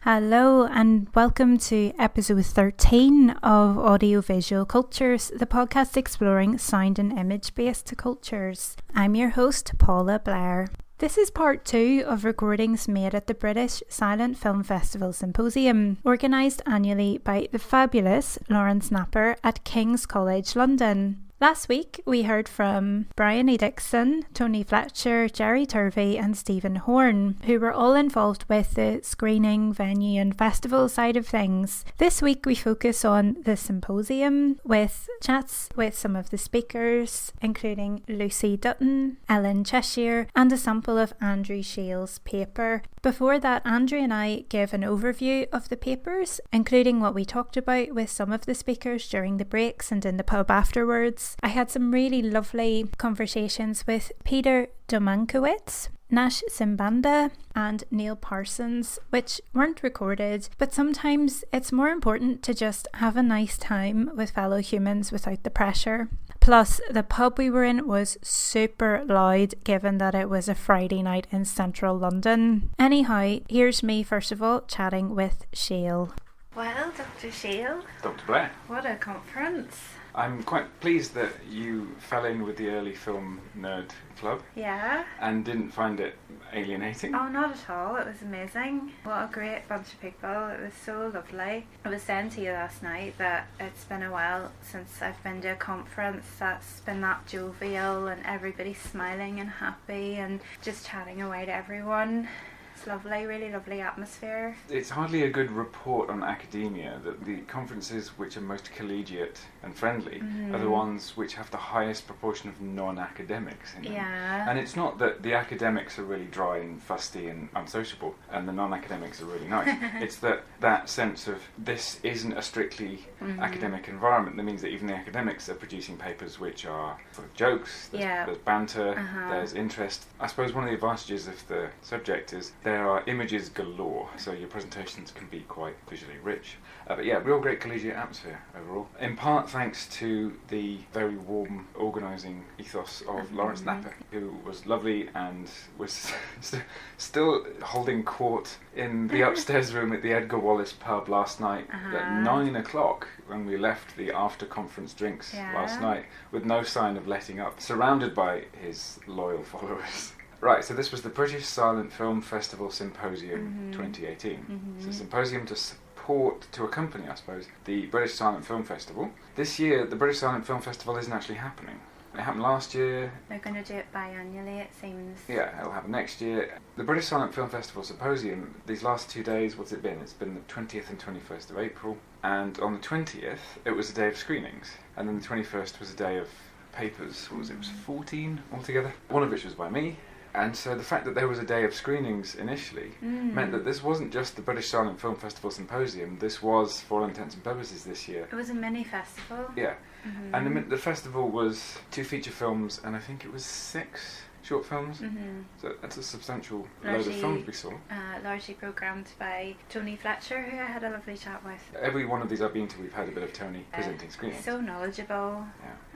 Hello and welcome to episode 13 of Audiovisual Cultures, the podcast exploring sound and image-based cultures. I'm your host, Paula Blair. This is part 2 of recordings made at the British Silent Film Festival Symposium, organised annually by the fabulous Lauren Snapper at King's College London. Last week, we heard from Brian E. Dixon, Tony Fletcher, Jerry Turvey and Stephen Horn, who were all involved with the screening, venue and festival side of things. This week, we focus on the symposium with chats with some of the speakers, including Lucie Dutton, Ellen Cheshire and a sample of Andrew Shail's paper. Before that, Andrew and I gave an overview of the papers, including what we talked about with some of the speakers during the breaks and in the pub afterwards. I had some really lovely conversations with Peter Domankowitz, Nash Simbanda and Neil Parsons, which weren't recorded, but sometimes it's more important to just have a nice time with fellow humans without the pressure. Plus, the pub we were in was super loud, given that it was a Friday night in central London. Anyhow, here's me first of all chatting with Shail. Well, Dr. Shail. Dr. Blair. What a conference. I'm quite pleased that you fell in with the early film nerd club. Yeah. And didn't find it alienating. Oh, not at all. It was amazing. What a great bunch of people. It was so lovely. I was saying to you last night that it's been a while since I've been to a conference that's been that jovial and everybody smiling and happy and just chatting away to everyone. It's lovely, really lovely atmosphere. It's hardly a good report on academia that the conferences which are most collegiate and friendly are the ones which have the highest proportion of non-academics in them. Yeah. And it's not that the academics are really dry and fusty and unsociable and the non-academics are really nice. It's that sense of this isn't a strictly academic environment. That means that even the academics are producing papers which are full of jokes, there's banter, there's interest. I suppose one of the advantages of the subject is there are images galore, so your presentations can be quite visually rich. But yeah, real great collegiate atmosphere overall. In part thanks to the very warm organising ethos of Lauren Snapper, who was lovely and was still holding court in the upstairs room at the Edgar Wallace pub last night at 9 o'clock when we left the after-conference drinks last night, with no sign of letting up, surrounded by his loyal followers. Right, so this was the British Silent Film Festival Symposium 2018. It's a symposium to accompany, I suppose, the British Silent Film Festival. This year, the British Silent Film Festival isn't actually happening. It happened last year. They're going to do it biannually, it seems. Yeah, it'll happen next year. The British Silent Film Festival Symposium, these last 2 days, what's it been? It's been the 20th and 21st of April. And on the 20th, it was a day of screenings. And then the 21st was a day of papers. What was it? It was 14 altogether. One of which was by me. And so the fact that there was a day of screenings initially meant that this wasn't just the British Silent Film Festival Symposium, this was, for all intents and purposes this year. It was a mini festival. Yeah. And the festival was 2 feature films and I think it was 6 short films. So that's a substantial load of films we saw. Largely programmed by Tony Fletcher, who I had a lovely chat with. Every one of these I've been to, we've had a bit of Tony presenting screenings. So knowledgeable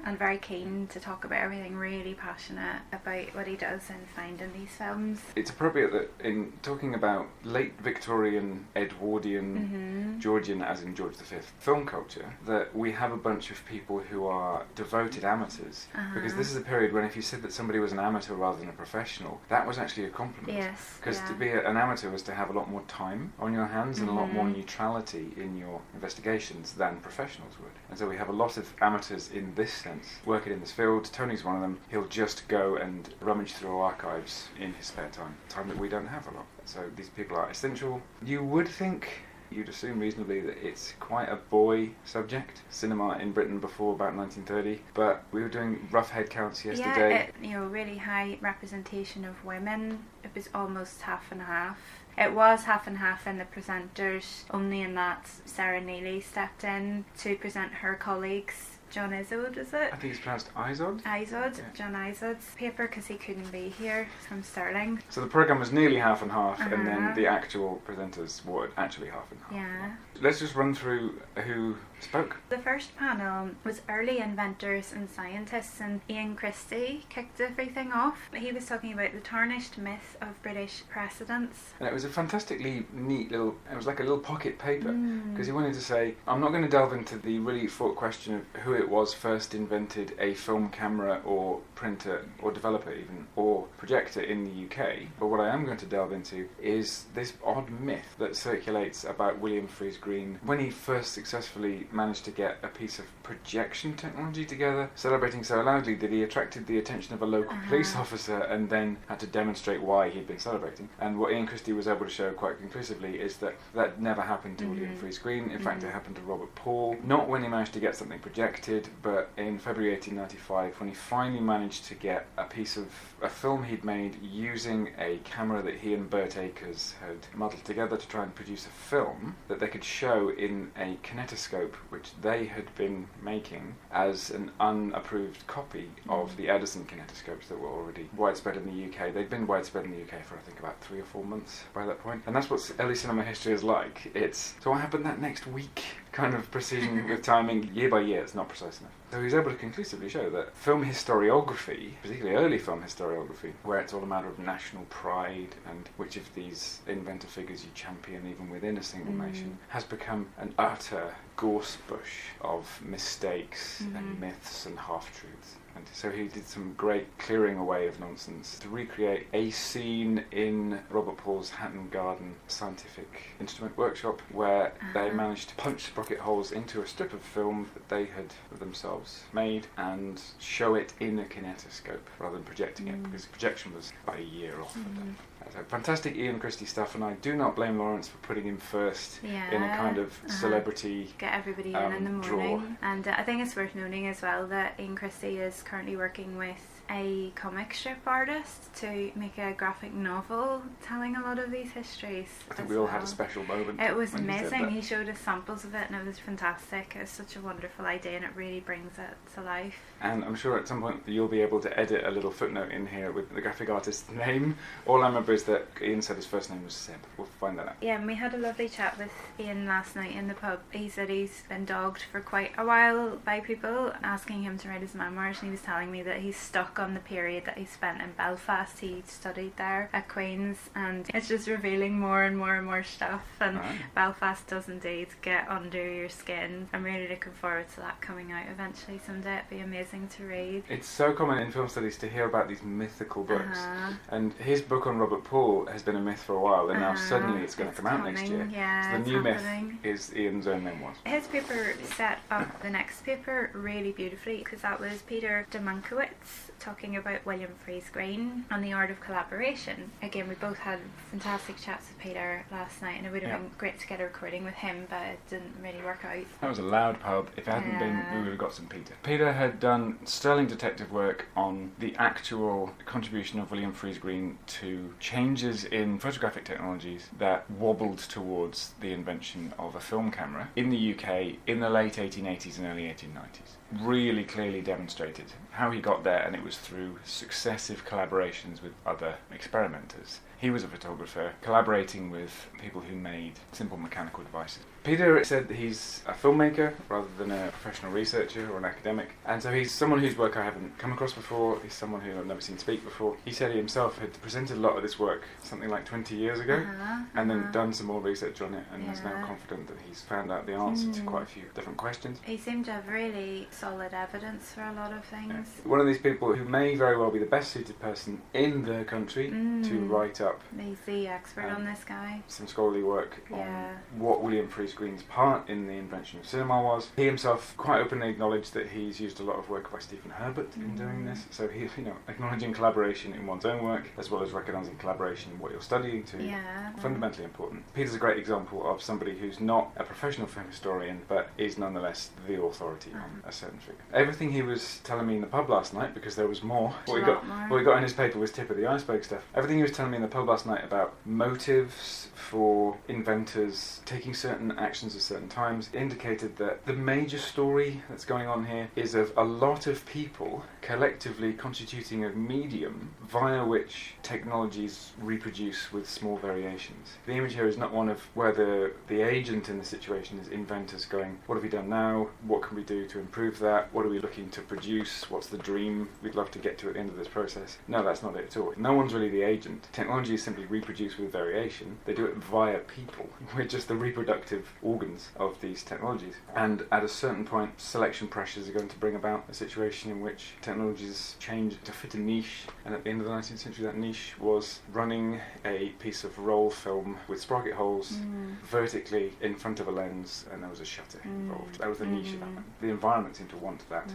and very keen to talk about everything, really passionate about what he does and finding these films. It's appropriate that in talking about late Victorian, Edwardian, Georgian, as in George V, film culture, that we have a bunch of people who are devoted amateurs. Because this is a period when if you said that somebody was an amateur rather than a professional, that was actually a compliment. Yes. Because to be an amateur was to have a lot more time on your hands and a lot more neutrality in your investigations than professionals would. And so we have a lot of amateurs in this sense working in this field. Tony's one of them. He'll just go and rummage through archives in his spare time that we don't have a lot. So these people are essential. You would think, you'd assume reasonably, that it's quite a boy subject, cinema in Britain before about 1930, but we were doing rough head counts yesterday. Yeah, really high representation of women. It was almost half and half. It was half and half in the presenters, only in that Sarah Neely stepped in to present her colleagues. John Izod, is it? I think it's pronounced Izod. Izod, yeah. John Izod's paper, because he couldn't be here, from Stirling. So the programme was nearly half and half, and then the actual presenters were actually half and half. Yeah. Let's just run through who spoke. The first panel was early inventors and scientists, and Ian Christie kicked everything off. He was talking about the tarnished myth of British precedents. And it was a fantastically neat little, it was like a little pocket paper, because he wanted to say, I'm not going to delve into the really fraught question of who it was first invented a film camera or printer or developer even, or projector in the UK, but what I am going to delve into is this odd myth that circulates about William Freeze Green when he first successfully managed to get a piece of projection technology together, celebrating so loudly that he attracted the attention of a local police officer and then had to demonstrate why he'd been celebrating. And what Ian Christie was able to show quite conclusively is that that never happened to William Freeze Green. In fact, it happened to Robert Paul, not when he managed to get something projected, but in February 1895 when he finally managed to get a piece of a film he'd made using a camera that he and Bert Akers had muddled together to try and produce a film that they could show in a kinetoscope which they had been making as an unapproved copy of the Edison kinetoscopes that were already widespread in the UK. They'd been widespread in the UK for I think about 3 or 4 months by that point. And that's what early cinema history is like. It's so what happened that next week kind of precision with timing, year by year, it's not precise enough. So he was able to conclusively show that film historiography, particularly early film historiography, where it's all a matter of national pride and which of these inventor figures you champion even within a single nation, has become an utter gorse bush of mistakes and myths and half-truths. And so he did some great clearing away of nonsense to recreate a scene in Robert Paul's Hatton Garden Scientific Instrument Workshop where they managed to punch sprocket holes into a strip of film that they had themselves made and show it in a kinetoscope rather than projecting it, because projection was about a year off at that. So fantastic Ian Christie stuff, and I do not blame Lawrence for putting him first in a kind of celebrity get everybody in the morning draw. And I think it's worth noting as well that Ian Christie is currently working with a comic strip artist to make a graphic novel telling a lot of these histories. I think we all had a special moment. It was amazing. He showed us samples of it and it was fantastic. It was such a wonderful idea and it really brings it to life. And I'm sure at some point you'll be able to edit a little footnote in here with the graphic artist's name. All I remember is that Ian said his first name was Seb. We'll find that out. Yeah, and we had a lovely chat with Ian last night in the pub. He said he's been dogged for quite a while by people asking him to write his memoirs, and he was telling me that he's stuck on the period that he spent in Belfast. He studied there at Queen's, and it's just revealing more and more and more stuff, and Belfast does indeed get under your skin. I'm really looking forward to that coming out eventually someday. It'd be amazing to read. It's so common in film studies to hear about these mythical books, and his book on Robert Paul has been a myth for a while, and now suddenly it's going to come out next year. Yeah, so the new myth is Ian's own memoirs. His paper set up the next paper really beautifully, because that was Peter de Mankiewicz talking about William Freeze Green and the art of collaboration. Again, we both had fantastic chats with Peter last night, and it would have been great to get a recording with him, but it didn't really work out. That was a loud pub. If it hadn't been, we would have got some Peter. Peter had done sterling detective work on the actual contribution of William Freeze Green to changes in photographic technologies that wobbled towards the invention of a film camera in the UK in the late 1880s and early 1890s. Really clearly demonstrated how he got there, and it was through successive collaborations with other experimenters. He was a photographer collaborating with people who made simple mechanical devices. Peter said that he's a filmmaker rather than a professional researcher or an academic, and so he's someone whose work I haven't come across before. He's someone who I've never seen speak before. He said he himself had presented a lot of this work something like 20 years ago and then done some more research on it, and is now confident that he's found out the answer to quite a few different questions. He seemed to have really solid evidence for a lot of things. One of these people who may very well be the best suited person in the country to write up. He's the expert on this guy. Some scholarly work on what William Freeze Green's part in the invention of cinema was. He himself quite openly acknowledged that he's used a lot of work by Stephen Herbert in doing this. So he's, acknowledging collaboration in one's own work as well as recognising collaboration in what you're studying too. Fundamentally important. Peter's a great example of somebody who's not a professional film historian but is nonetheless the authority on a certain figure. Everything he was telling me in the pub last night, because there was more. What we got in his paper was tip of the iceberg stuff. Everything he was telling me in the pub last night about motives for inventors taking certain actions at certain times, indicated that the major story that's going on here is of a lot of people collectively constituting a medium via which technologies reproduce with small variations. The image here is not one of where the agent in the situation is inventors going, what have we done now? What can we do to improve that? What are we looking to produce? What's the dream we'd love to get to at the end of this process? No, that's not it at all. No one's really the agent. Technology is simply reproduced with variation. They do it via people. We're just the reproductive organs of these technologies. And at a certain point, selection pressures are going to bring about a situation in which technologies change to fit a niche. And at the end of the 19th century, that niche was running a piece of roll film with sprocket holes vertically in front of a lens, and there was a shutter involved. That was the niche of that. The environment seemed to want that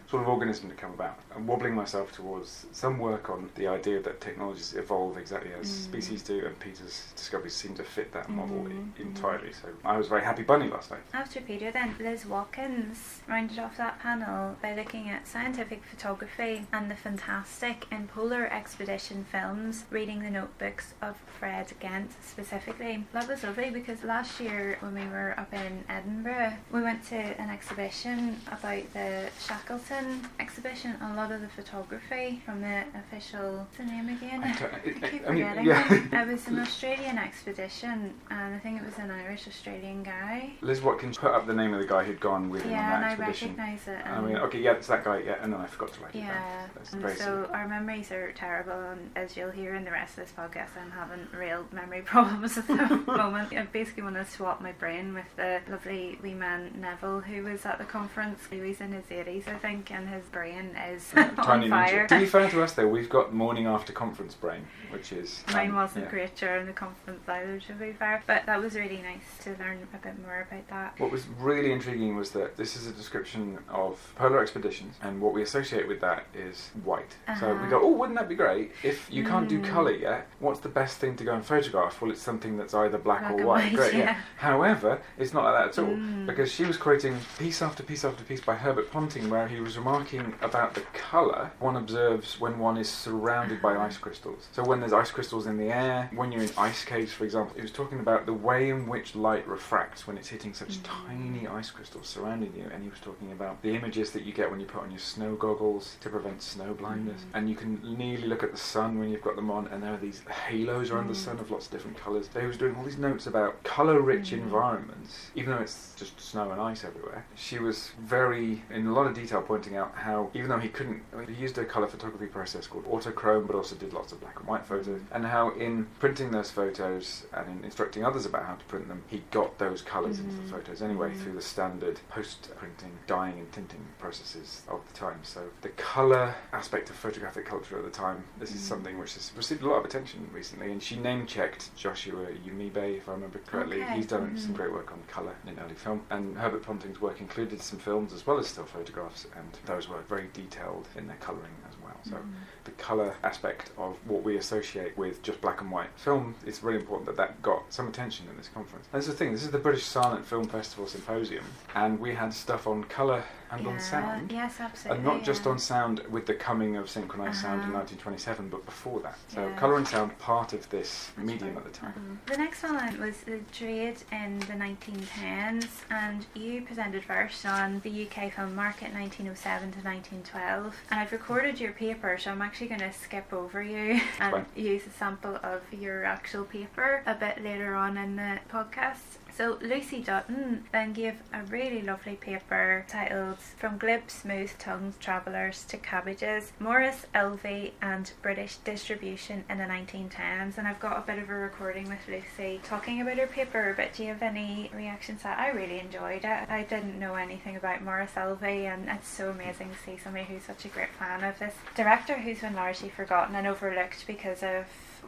sort of organism to come about. I'm wobbling myself towards some work on the idea that technologies evolve exactly as species do, and Peter's discoveries seem to fit that model entirely. So I was very happy bunny last night. After Peter then, Liz Watkins rounded off that panel by looking at scientific photography and the fantastic in polar expedition films, reading the notebooks of Fred Gent specifically. That was lovely because last year when we were up in Edinburgh, we went to an exhibition about the Shackleton exhibition. A lot of the photography from the official, what's the name again? I keep forgetting. It was an Australian expedition, and I think it was an Irish-Australian guy. Liz Watkins put up the name of the guy who'd gone with him on that expedition. Yeah, and I recognise it. I mean, okay, yeah, it's that guy, yeah, and then I forgot to write it down. Yeah, so our memories are terrible, and as you'll hear in the rest of this podcast, I'm having real memory problems at the moment. I basically want to swap my brain with the lovely wee man Neville, who was at the conference. He was in his 80s, I think, and his brain is on fire. To be fair to us, though, we've got morning after conference brain, which is... Mine wasn't great during the conference either, to be fair, but that was really nice to learn a bit more about that. What was really intriguing was that this is a description of polar expeditions, and what we associate with that is white. So we go, oh, wouldn't that be great? If you can't do colour yet, what's the best thing to go and photograph? Well, it's something that's either black or white. Great, yeah. However, it's not like that at all, because she was quoting piece after piece after piece by Herbert Ponting, where he was remarking about the colour one observes when one is surrounded by ice crystals. So when there's ice crystals in the air, when you're in ice caves, for example, he was talking about the way in which light refracts when it's hitting such tiny ice crystals surrounding you, and he was talking about the images that you get when you put on your snow goggles to prevent snow blindness, and you can nearly look at the sun when you've got them on, and there are these halos around the sun of lots of different colours. He was doing all these notes about colour-rich environments, even though it's just snow and ice everywhere. She was very, in a lot of detail, pointing out how, even though he couldn't, he used a colour photography process called autochrome, but also did lots of black and white photos, and how in printing those photos and in instructing others about how to print them, he got those colours into the photos anyway through the standard post-printing, dyeing and tinting processes of the time. So the colour aspect of photographic culture at the time, this is something which has received a lot of attention recently, and she name-checked Joshua Yumibe, if I remember correctly. Okay. He's done some great work on colour in early film, and Herbert Ponting's work included some films as well as still photographs, and those were very detailed in their colouring as well. So the colour aspect of what we associate with just black and white film, it's really important that that got some attention in this conference. And this is the thing, this is the British Silent Film Festival Symposium, and we had stuff on colour and on sound. Yes, absolutely. And not just on sound with the coming of synchronised sound in 1927, but before that. So colour and sound part of this medium at the time. The next one was the trade in the 1910s, and you presented first on the UK film market 1907 to 1912, and I've recorded your paper, so I'm actually going to skip over you and use a sample of your actual paper a bit later on in the podcast. So Lucie Dutton then gave a really lovely paper titled From Glib Smooth-Tongued Travellers to Cabbages, Morris LV and British Distribution in the 1910s, and I've got a bit of a recording with Lucie talking about her paper, but do you have any reactions to that? I really enjoyed it. I didn't know anything about Morris LV, and it's so amazing to see somebody who's such a great fan of this director who's been largely forgotten and overlooked because of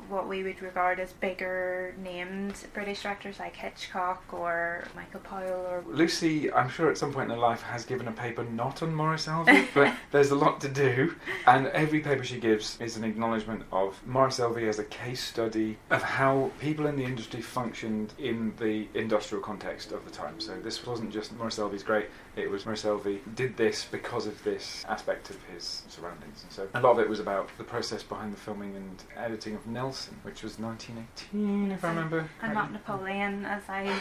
what we would regard as bigger named British directors like Hitchcock or Michael Powell or... Lucie, I'm sure at some point in her life, has given a paper not on Morris LV, but there's a lot to do, and every paper she gives is an acknowledgement of Morris LV as a case study of how people in the industry functioned in the industrial context of the time. So this wasn't just Morris LV's great, It was Maurice Elvey did this because of this aspect of his surroundings. And so a lot of it was about the process behind the filming and editing of Nelson, which was 1918, if I remember. I'm not Napoleon, as I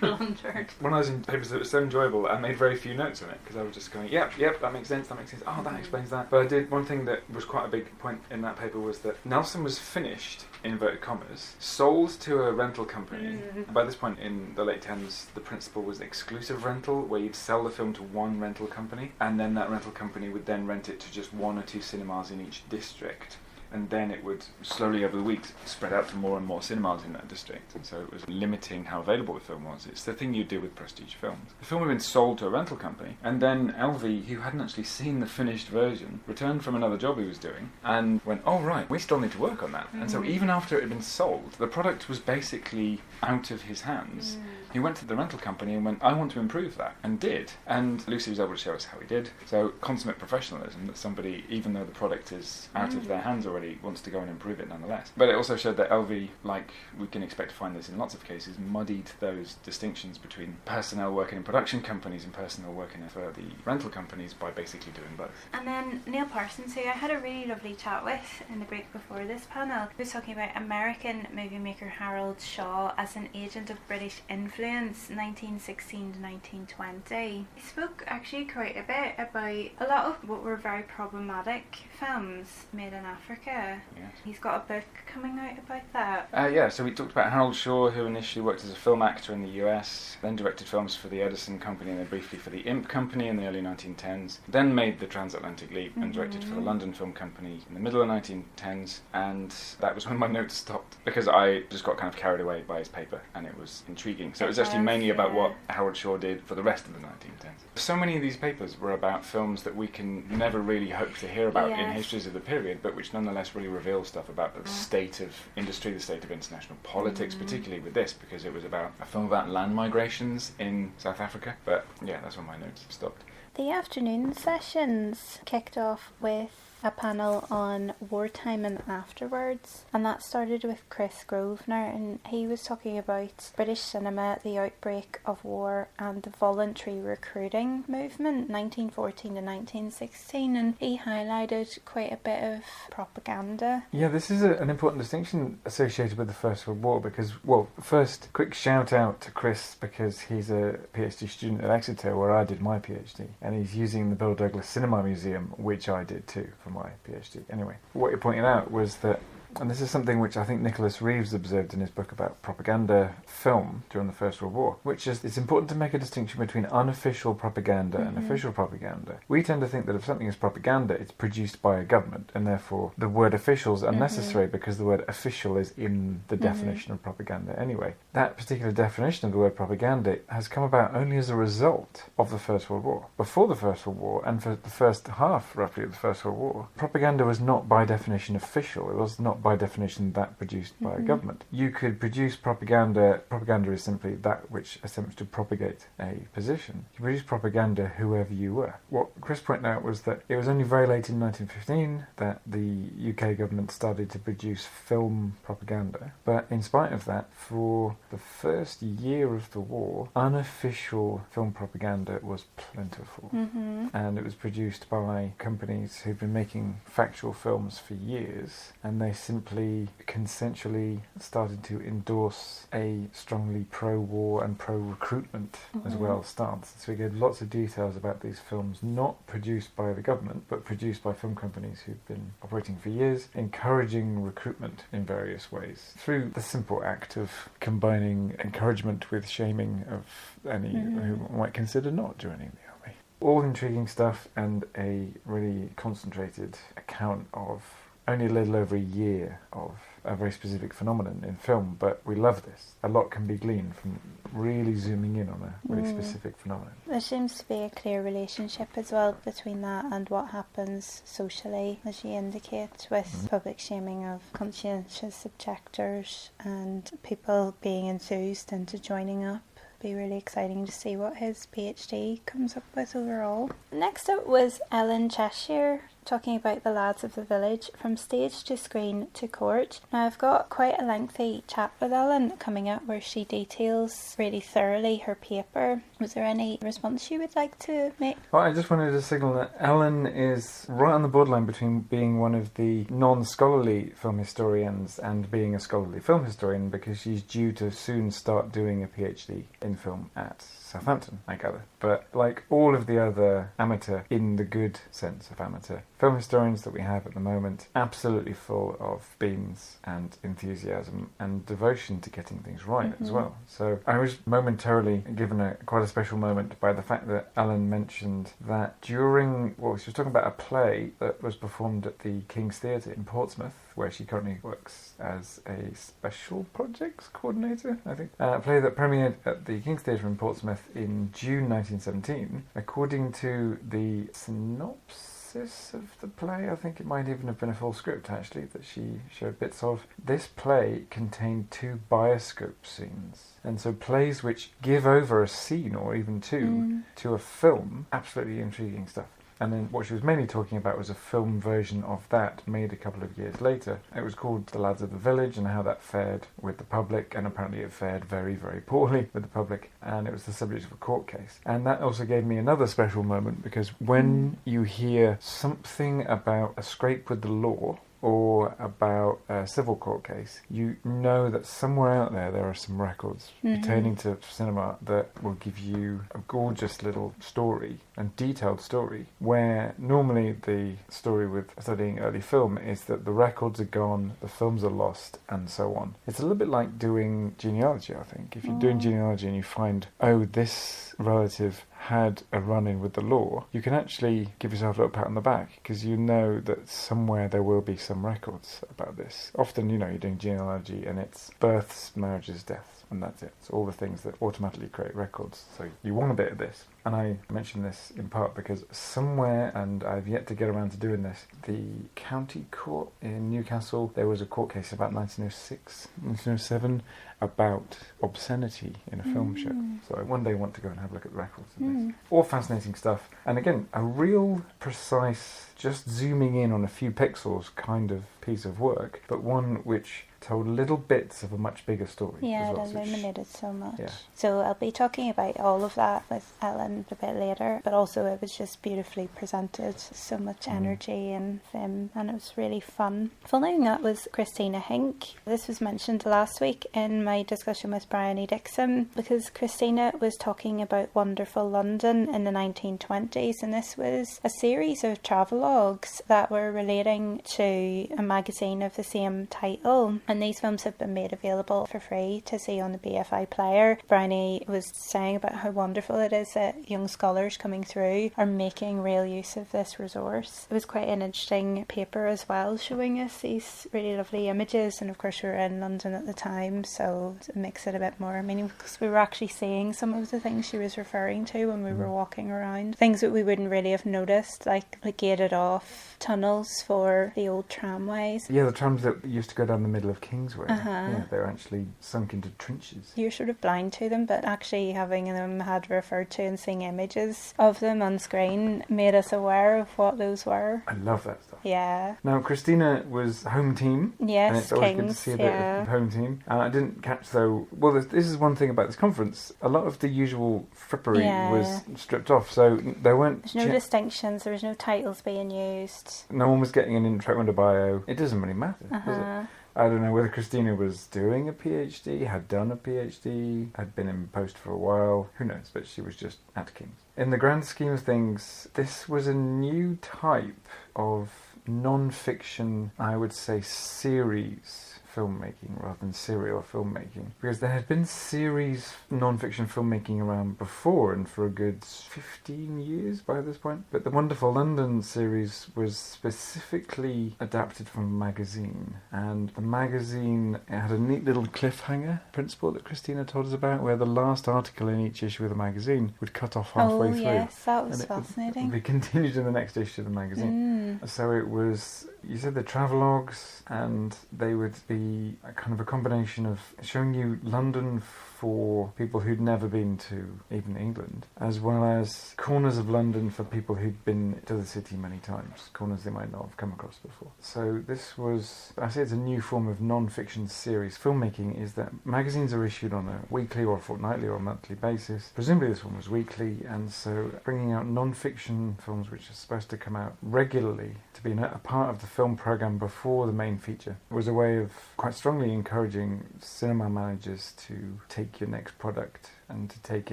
blundered. One of those papers that was so enjoyable, I made very few notes on it, because I was just going, yep, that makes sense, oh, that explains that. But I did, one thing that was quite a big point in that paper was that Nelson was finished, in inverted commas, sold to a rental company. By this point in the late 10s, the principle was exclusive rental, where you'd sell the film to one rental company, and then that rental company would then rent it to just 1 or 2 cinemas in each district. And then it would slowly over the weeks spread out to more and more cinemas in that district. And so it was limiting how available the film was. It's the thing you do with prestige films. The film had been sold to a rental company, and then Elvey, who hadn't actually seen the finished version, returned from another job he was doing and went, oh right, we still need to work on that. And so even after it had been sold, the product was basically out of his hands. He went to the rental company and went, I want to improve that, and did. And Lucie was able to show us how he did. So consummate professionalism, that somebody, even though the product is out of their hands already, wants to go and improve it nonetheless. But it also showed that Elvey, like we can expect to find this in lots of cases, muddied those distinctions between personnel working in production companies and personnel working for the rental companies by basically doing both. And then Neil Parsons, who I had a really lovely chat with in the break before this panel, he was talking about American movie maker Harold Shaw as an agent of British influence, 1916 to 1920. He spoke actually quite a bit about a lot of what were very problematic films made in Africa. Yes. He's got a book coming out about that. So we talked about Harold Shaw, who initially worked as a film actor in the US, then directed films for the Edison Company and then briefly for the Imp Company in the early 1910s, then made the transatlantic leap and directed for the London Film Company in the middle of the 1910s, and that was when my notes stopped, because I just got kind of carried away by his paper, and it was intriguing. So it was actually mainly about what Harold Shaw did for the rest of the 1910s. So many of these papers were about films that we can never really hope to hear about in histories of the period, but which nonetheless really reveal stuff about the state of industry, the state of international politics, particularly with this, because it was about a film about land migrations in South Africa. But yeah, that's when my notes stopped. The afternoon sessions kicked off with a panel on wartime and afterwards, and that started with Chris Grosvenor, and he was talking about British cinema, the outbreak of war and the voluntary recruiting movement 1914 to 1916, and he highlighted quite a bit of propaganda. Yeah, this is an important distinction associated with the First World War, because, well, first, quick shout out to Chris, because he's a PhD student at Exeter where I did my PhD, and he's using the Bill Douglas Cinema Museum, which I did too for my PhD. Anyway, what he pointed out was that, and this is something which I think Nicholas Reeves observed in his book about propaganda film during the First World War, which is it's important to make a distinction between unofficial propaganda and official propaganda. We tend to think that if something is propaganda, it's produced by a government, and therefore the word official is unnecessary because the word official is in the definition of propaganda anyway. That particular definition of the word propaganda has come about only as a result of the First World War. Before the First World War, and for the first half, roughly, of the First World War, propaganda was not by definition official. It was not by definition that produced by a government. You could produce propaganda. Propaganda is simply that which attempts to propagate a position. You produce propaganda whoever you were. What Chris pointed out was that it was only very late in 1915 that the UK government started to produce film propaganda. But in spite of that, for the first year of the war, unofficial film propaganda was plentiful. And it was produced by companies who'd been making factual films for years, and they simply consensually started to endorse a strongly pro-war and pro-recruitment as well stance. So we gave lots of details about these films not produced by the government but produced by film companies who've been operating for years, encouraging recruitment in various ways through the simple act of combining encouragement with shaming of any who might consider not joining the army. All intriguing stuff, and a really concentrated account of only a little over a year of a very specific phenomenon in film, but we love this. A lot can be gleaned from really zooming in on a really specific phenomenon. There seems to be a clear relationship as well between that and what happens socially, as you indicate, with public shaming of conscientious objectors and people being enthused into joining up. Be really exciting to see what his PhD comes up with overall. Next up was Ellen Cheshire talking about The Lads of the Village, From Stage to Screen to Court. Now, I've got quite a lengthy chat with Ellen coming up where she details really thoroughly her paper. Was there any response you would like to make? Well, I just wanted to signal that Ellen is right on the borderline between being one of the non-scholarly film historians and being a scholarly film historian, because she's due to soon start doing a PhD in film at Southampton, I gather. But like all of the other amateur, in the good sense of amateur, film historians that we have at the moment, absolutely full of beans and enthusiasm and devotion to getting things right as well. So I was momentarily given quite a special moment by the fact that Ellen mentioned that during, well, she was talking about a play that was performed at the King's Theatre in Portsmouth, where she currently works as a special projects coordinator, I think. A play that premiered at the King's Theatre in Portsmouth in June 1917. According to the synopsis of the play, I think it might even have been a full script actually that she showed bits of, this play contained 2 bioscope scenes. And so plays which give over a scene or even 2 to a film, absolutely intriguing stuff. And then what she was mainly talking about was a film version of that made a couple of years later. It was called The Lads of the Village, and how that fared with the public, and apparently it fared very, very poorly with the public, and it was the subject of a court case. And that also gave me another special moment, because when you hear something about a scrape with the law, or about a civil court case, you know that somewhere out there are some records pertaining to cinema that will give you a gorgeous little story and detailed story, where normally the story with studying early film is that the records are gone, the films are lost, and so on. It's a little bit like doing genealogy, I think. If you're doing genealogy and you find, oh, this relative had a run-in with the law, you can actually give yourself a little pat on the back, because you know that somewhere there will be some records about this. Often, you're doing genealogy and it's births, marriages, deaths, and that's it. It's all the things that automatically create records. So you want a bit of this. And I mention this in part because somewhere, and I've yet to get around to doing this, the county court in Newcastle, there was a court case about 1906, 1907, about obscenity in a film show. So I one day want to go and have a look at the records of this. All fascinating stuff. And again, a real precise, just zooming in on a few pixels kind of piece of work, but one which told little bits of a much bigger story. Yeah, as well, it illuminated so much. Yeah. So I'll be talking about all of that with Ellen a bit later, but also it was just beautifully presented, so much energy and vim, and it was really fun. Following that was Christina Hink. This was mentioned last week in my discussion with Bryony Dixon, because Christina was talking about Wonderful London in the 1920s, and this was a series of travelogues that were relating to a magazine of the same title. And these films have been made available for free to see on the BFI player. Bryony was saying about how wonderful it is that young scholars coming through are making real use of this resource. It was quite an interesting paper as well, showing us these really lovely images. And of course we were in London at the time, so it makes it a bit more meaningful, because we were actually seeing some of the things she was referring to when we were walking around. Things that we wouldn't really have noticed, like the gated off tunnels for the old tramways. Yeah, the trams that used to go down the middle of Kingsway. Yeah, they're actually sunk into trenches. You're sort of blind to them, but actually having them had referred to and seeing images of them on screen made us aware of what those were. I love that stuff. Yeah. Now, Christina was home team. Yes, and it's always Kings, good to see a bit of home team. I didn't catch, though, well, this is one thing about this conference. A lot of the usual frippery was stripped off, so there weren't... There's no distinctions, there was no titles being used. No one was getting an intro and a bio. It doesn't really matter, does it? I don't know whether Christina was doing a PhD, had done a PhD, had been in post for a while. Who knows? But she was just at King's. In the grand scheme of things, this was a new type of non-fiction, I would say, series filmmaking rather than serial filmmaking, because there had been series non-fiction filmmaking around before and for a good 15 years by this point, but the Wonderful London series was specifically adapted from a magazine, and the magazine had a neat little cliffhanger principle that Christina told us about, where the last article in each issue of the magazine would cut off halfway through. Yes, that was fascinating. It continued in the next issue of the magazine. So it was You said the travelogues, and they would be a kind of a combination of showing you London for people who'd never been to even England, as well as corners of London for people who'd been to the city many times, corners they might not have come across before. So this was, I say it's a new form of non-fiction series. Filmmaking is that magazines are issued on a weekly or fortnightly or monthly basis. Presumably this one was weekly, and so bringing out non-fiction films which are supposed to come out regularly to be a part of the film programme before the main feature was a way of quite strongly encouraging cinema managers to take your next product and to take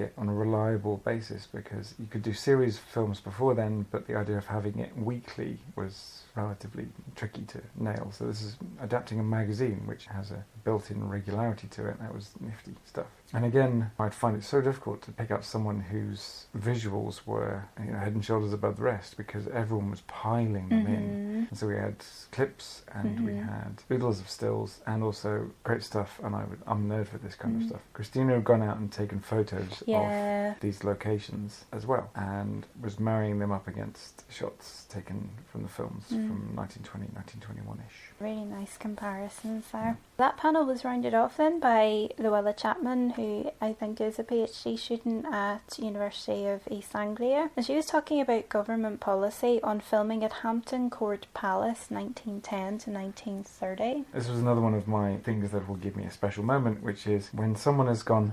it on a reliable basis, because you could do series films before then, but the idea of having it weekly was relatively tricky to nail. So this is adapting a magazine which has a built-in regularity to it. That was nifty stuff. And again, I'd find it so difficult to pick out someone whose visuals were, head and shoulders above the rest, because everyone was piling them in. And so we had clips, and we had oodles of stills, and also great stuff. And I'm a nerd for this kind of stuff. Christina had gone out and taken photos of these locations as well, and was marrying them up against shots taken from the films from 1920, 1921-ish. Really nice comparisons there. That panel was rounded off then by Luella Chapman, who I think is a PhD student at University of East Anglia, and she was talking about government policy on filming at Hampton Court Palace 1910 to 1930. This was another one of my things that will give me a special moment, which is when someone has gone,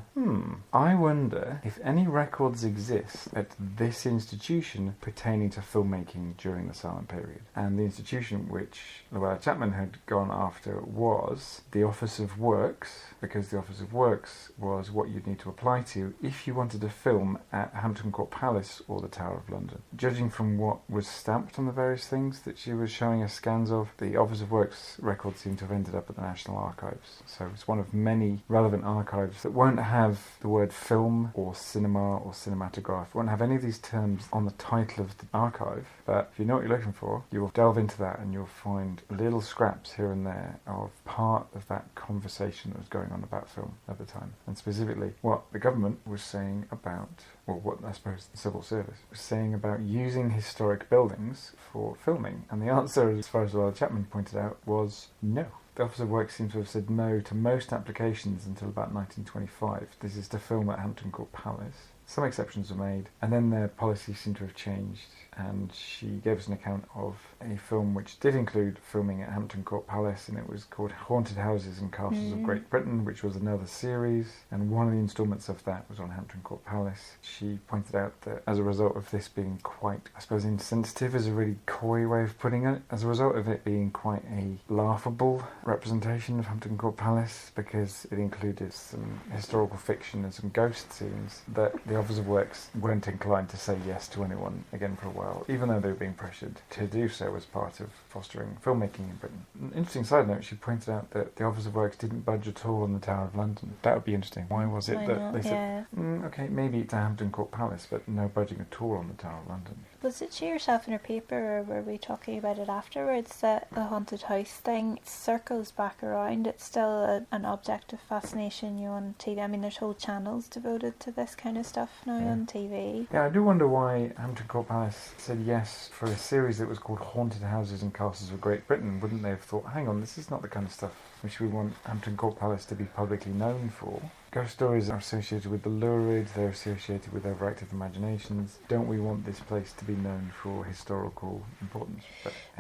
I wonder if any records exist at this institution pertaining to filmmaking during the silent period. And the institution which Luella Chapman had gone after was the Office of Works, because the Office of Works was what you'd need to apply to if you wanted to film at Hampton Court Palace or the Tower of London. Judging from what was stamped on the various things that she was showing us scans of, the Office of Works records seem to have ended up at the National Archives. So it's one of many relevant archives that won't have the word film or cinema or cinematograph, won't have any of these terms on the title of the archive, but if you know what you're looking for, you'll delve into that and you'll find little scraps here and there of part of that conversation that was going on about film at the time, and specifically what the government was saying about, or what I suppose the civil service was saying about using historic buildings for filming. And the answer, as far as Luella Chapman pointed out, was no. The Office of Works seems to have said no to most applications until about 1925. This is to film at Hampton Court Palace. Some exceptions were made, and then their policies seem to have changed, and she gave us an account of a film which did include filming at Hampton Court Palace, and it was called Haunted Houses and Castles of Great Britain, which was another series, and one of the instalments of that was on Hampton Court Palace. She pointed out that as a result of this being quite, I suppose insensitive is a really coy way of putting it, as a result of it being quite a laughable representation of Hampton Court Palace, because it included some historical fiction and some ghost scenes, that the Office of Works weren't inclined to say yes to anyone again for a while, even though they were being pressured to do so as part of fostering filmmaking in Britain. An interesting side note, she pointed out that the Office of Works didn't budge at all on the Tower of London. That would be interesting. Why was it that they said, okay, maybe it's a Hampton Court Palace, but no budging at all on the Tower of London? Was it she herself in her paper, or were we talking about it afterwards, that the haunted house thing circles back around? It's still an object of fascination you on TV. I mean, there's whole channels devoted to this kind of stuff now on TV. Yeah, I do wonder why Hampton Court Palace said yes for a series that was called Haunted Houses and Castles of Great Britain. Wouldn't they have thought, hang on, this is not the kind of stuff which we want Hampton Court Palace to be publicly known for? Ghost stories are associated with the lurid, they're associated with overactive imaginations. Don't we want this place to be known for historical importance?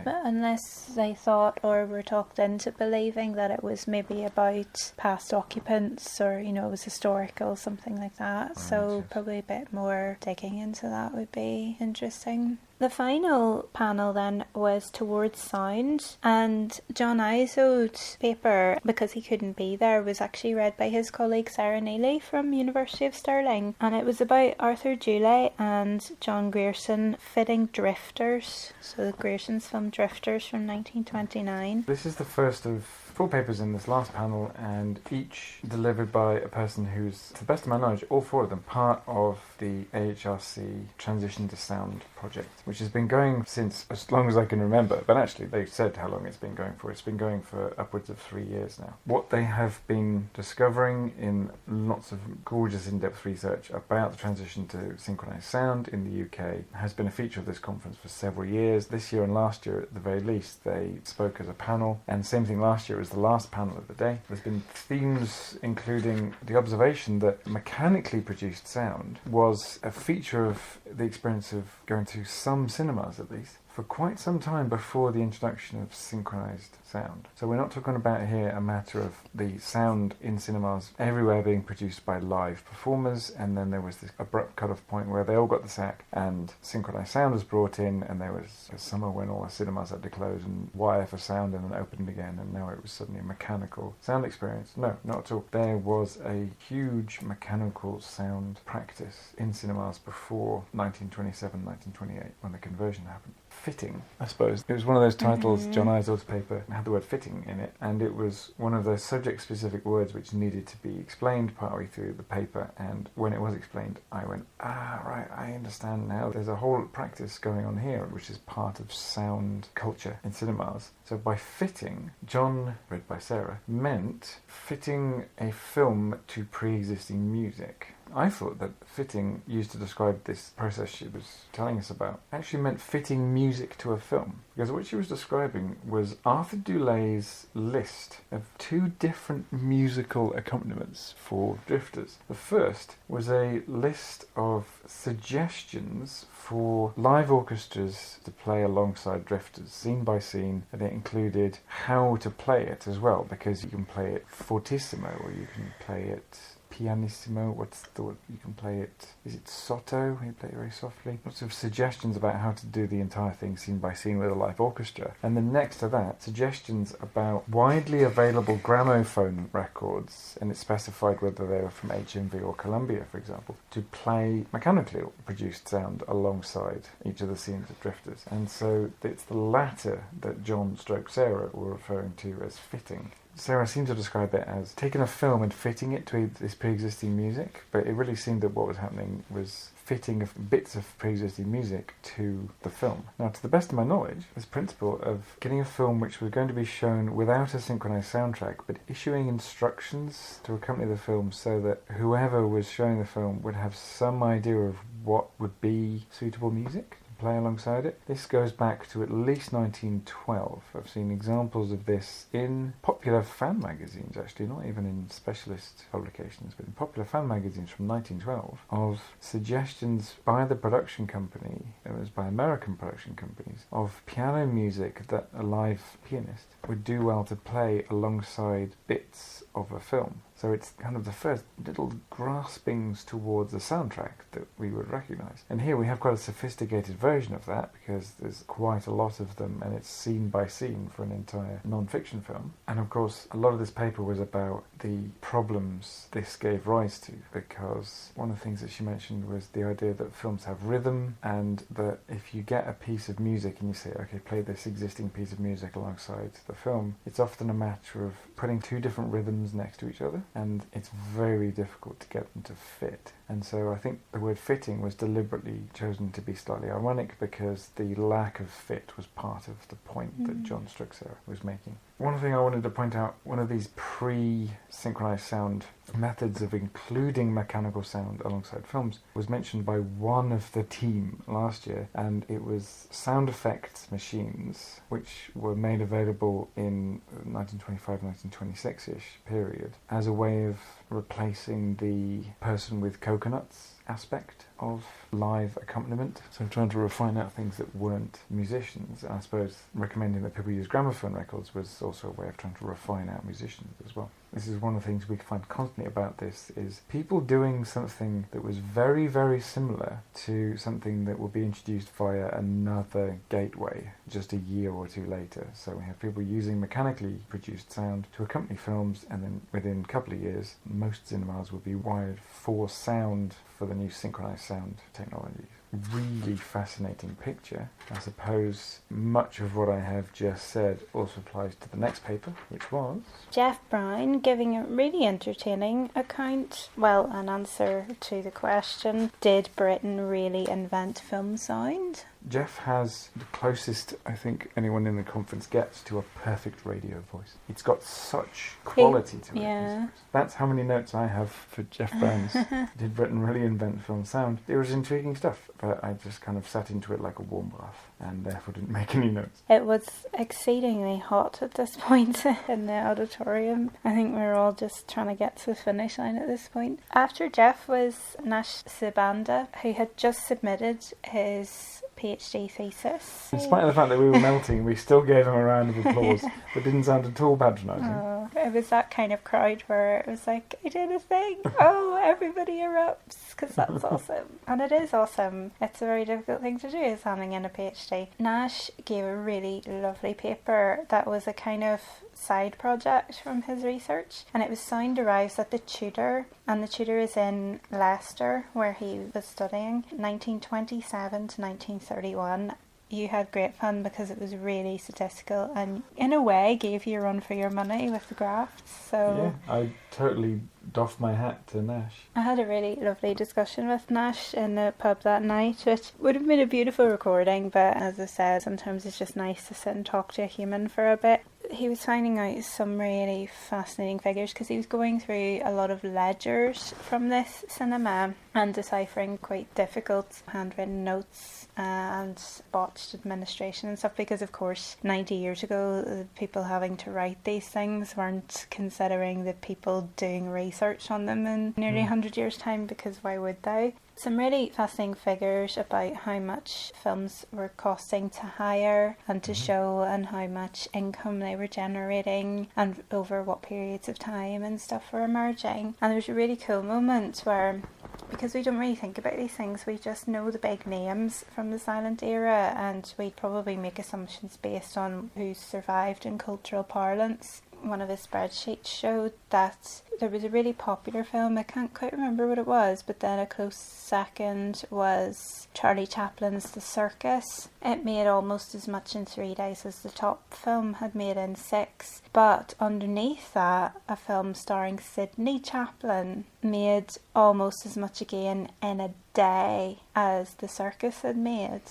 But unless they thought or were talked into believing that it was maybe about past occupants, or, it was historical, something like that. Right, so yes. Probably a bit more digging into that would be interesting. The final panel then was towards sound, and John Isode's paper, because he couldn't be there, was actually read by his colleague Sarah Neely from University of Stirling, and it was about Arthur Dooley and John Grierson fitting Drifters. So Grierson's film Drifters from 1929. this is the first of 4 papers in this last panel, and each delivered by a person who's, to the best of my knowledge, all 4 of them, part of the AHRC Transition to Sound project, which has been going since as long as I can remember. But actually, they've said how long it's been going for. It's been going for upwards of 3 years now. What they have been discovering in lots of gorgeous in-depth research about the transition to synchronized sound in the UK has been a feature of this conference for several years. This year and last year, at the very least, they spoke as a panel, and same thing last year, it was the last panel of the day. There's been themes including the observation that mechanically produced sound was a feature of the experience of going to some cinemas, at least, for quite some time before the introduction of synchronized sound. So we're not talking about here a matter of the sound in cinemas everywhere being produced by live performers, and then there was this abrupt cut-off point where they all got the sack and synchronized sound was brought in, and there was a summer when all the cinemas had to close and wire for sound and then opened again, and now it was suddenly a mechanical sound experience. No, not at all. There was a huge mechanical sound practice in cinemas before 1927, 1928, when the conversion happened. Fitting, I suppose. It was one of those titles, John Isel's paper had the word fitting in it, and it was one of those subject-specific words which needed to be explained partway through the paper, and when it was explained, I went, right, I understand now. There's a whole practice going on here, which is part of sound culture in cinemas. So by fitting, John, read by Sarah, meant fitting a film to pre-existing music. I thought that fitting, used to describe this process she was telling us about, actually meant fitting music to a film. Because what she was describing was Arthur Doulet's list of 2 different musical accompaniments for Drifters. The first was a list of suggestions for live orchestras to play alongside Drifters, scene by scene, and it included how to play it as well, because you can play it fortissimo, or you can play it pianissimo, you can play it, is it sotto, you play it very softly. Lots of suggestions about how to do the entire thing scene by scene with a live orchestra. And then next to that, suggestions about widely available gramophone records, and it specified whether they were from HMV or Columbia, for example, to play mechanically produced sound alongside each of the scenes of Drifters. And so it's the latter that John / Sarah were referring to as fitting. Sarah seemed to describe it as taking a film and fitting it to this pre-existing music, but it really seemed that what was happening was fitting of bits of pre-existing music to the film. Now, to the best of my knowledge, this principle of getting a film which was going to be shown without a synchronized soundtrack, but issuing instructions to accompany the film so that whoever was showing the film would have some idea of what would be suitable music play alongside it. This goes back to at least 1912. I've seen examples of this in popular fan magazines, actually, not even in specialist publications, but in popular fan magazines from 1912, of suggestions by the production company, it was by American production companies, of piano music that a live pianist would do well to play alongside bits of a film. So it's kind of the first little graspings towards the soundtrack that we would recognise. And here we have quite a sophisticated version of that, because there's quite a lot of them, and it's scene by scene for an entire non-fiction film. And of course, a lot of this paper was about the problems this gave rise to, because one of the things that she mentioned was the idea that films have rhythm, and that if you get a piece of music and you say, okay, play this existing piece of music alongside the film, it's often a matter of putting 2 different rhythms next to each other, and it's very difficult to get them to fit. And so I think the word fitting was deliberately chosen to be slightly ironic, because the lack of fit was part of the point that John / Sarah was making. One thing I wanted to point out, one of these pre-synchronized sound methods of including mechanical sound alongside films was mentioned by one of the team last year, and it was sound effects machines which were made available in 1925-1926-ish period as a way of replacing the person with coconuts aspect of live accompaniment. So trying to refine out things that weren't musicians. I suppose recommending that people use gramophone records was also a way of trying to refine out musicians as well. This is one of the things we find constantly about this, is people doing something that was very, very similar to something that will be introduced via another gateway just a year or 2 later. So we have people using mechanically produced sound to accompany films, and then within a couple of years, most cinemas will be wired for sound for the new synchronized sound technologies. really fascinating picture. I suppose much of what I have just said also applies to the next paper, which was Jeff Brown giving a really entertaining account, well, an answer to the question, did Britain really invent film sound? Jeff has the closest I think anyone in the conference gets to a perfect radio voice. It's got such quality to it. Yeah. That's how many notes I have for Jeff Brown's Did Britain Really Invent Film Sound? It was intriguing stuff, but I just kind of sat into it like a warm bath and therefore didn't make any notes. It was exceedingly hot at this point in the auditorium. I think we were all just trying to get to the finish line at this point. After Jeff was Nash Sibanda, who had just submitted his PhD thesis. In spite of the fact that we were melting, we still gave him a round of applause that didn't sound at all patronising. Oh, it was that kind of crowd where it was like, I did a thing. Oh, everybody erupts, because that's awesome. And it is awesome. It's a very difficult thing to do, is handing in a PhD. Nash gave a really lovely paper that was a kind of side project from his research, and it was sound derives at the Tutor, and the Tutor is in Leicester where he was studying 1927 to 1931. You had great fun because it was really statistical and in a way gave you a run for your money with the graphs. So yeah, I totally doffed my hat to Nash. I had a really lovely discussion with Nash in the pub that night, which would have been a beautiful recording, but as I said, sometimes it's just nice to sit and talk to a human for a bit. He was finding out some really fascinating figures because he was going through a lot of ledgers from this cinema and deciphering quite difficult handwritten notes and botched administration and stuff, because of course 90 years ago the people having to write these things weren't considering the people doing research on them in nearly 100 years time, because why would they? Some really fascinating figures about how much films were costing to hire and to show, and how much income they were generating and over what periods of time and stuff were emerging. And there was a really cool moment where, because we don't really think about these things, we just know the big names from the silent era and we probably make assumptions based on who's survived in cultural parlance. One of his spreadsheets showed that there was a really popular film, I can't quite remember what it was, but then a close second was Charlie Chaplin's The Circus. It made almost as much in 3 days as the top film had made in 6, but underneath that, a film starring Sidney Chaplin made almost as much again in a day as The Circus had made.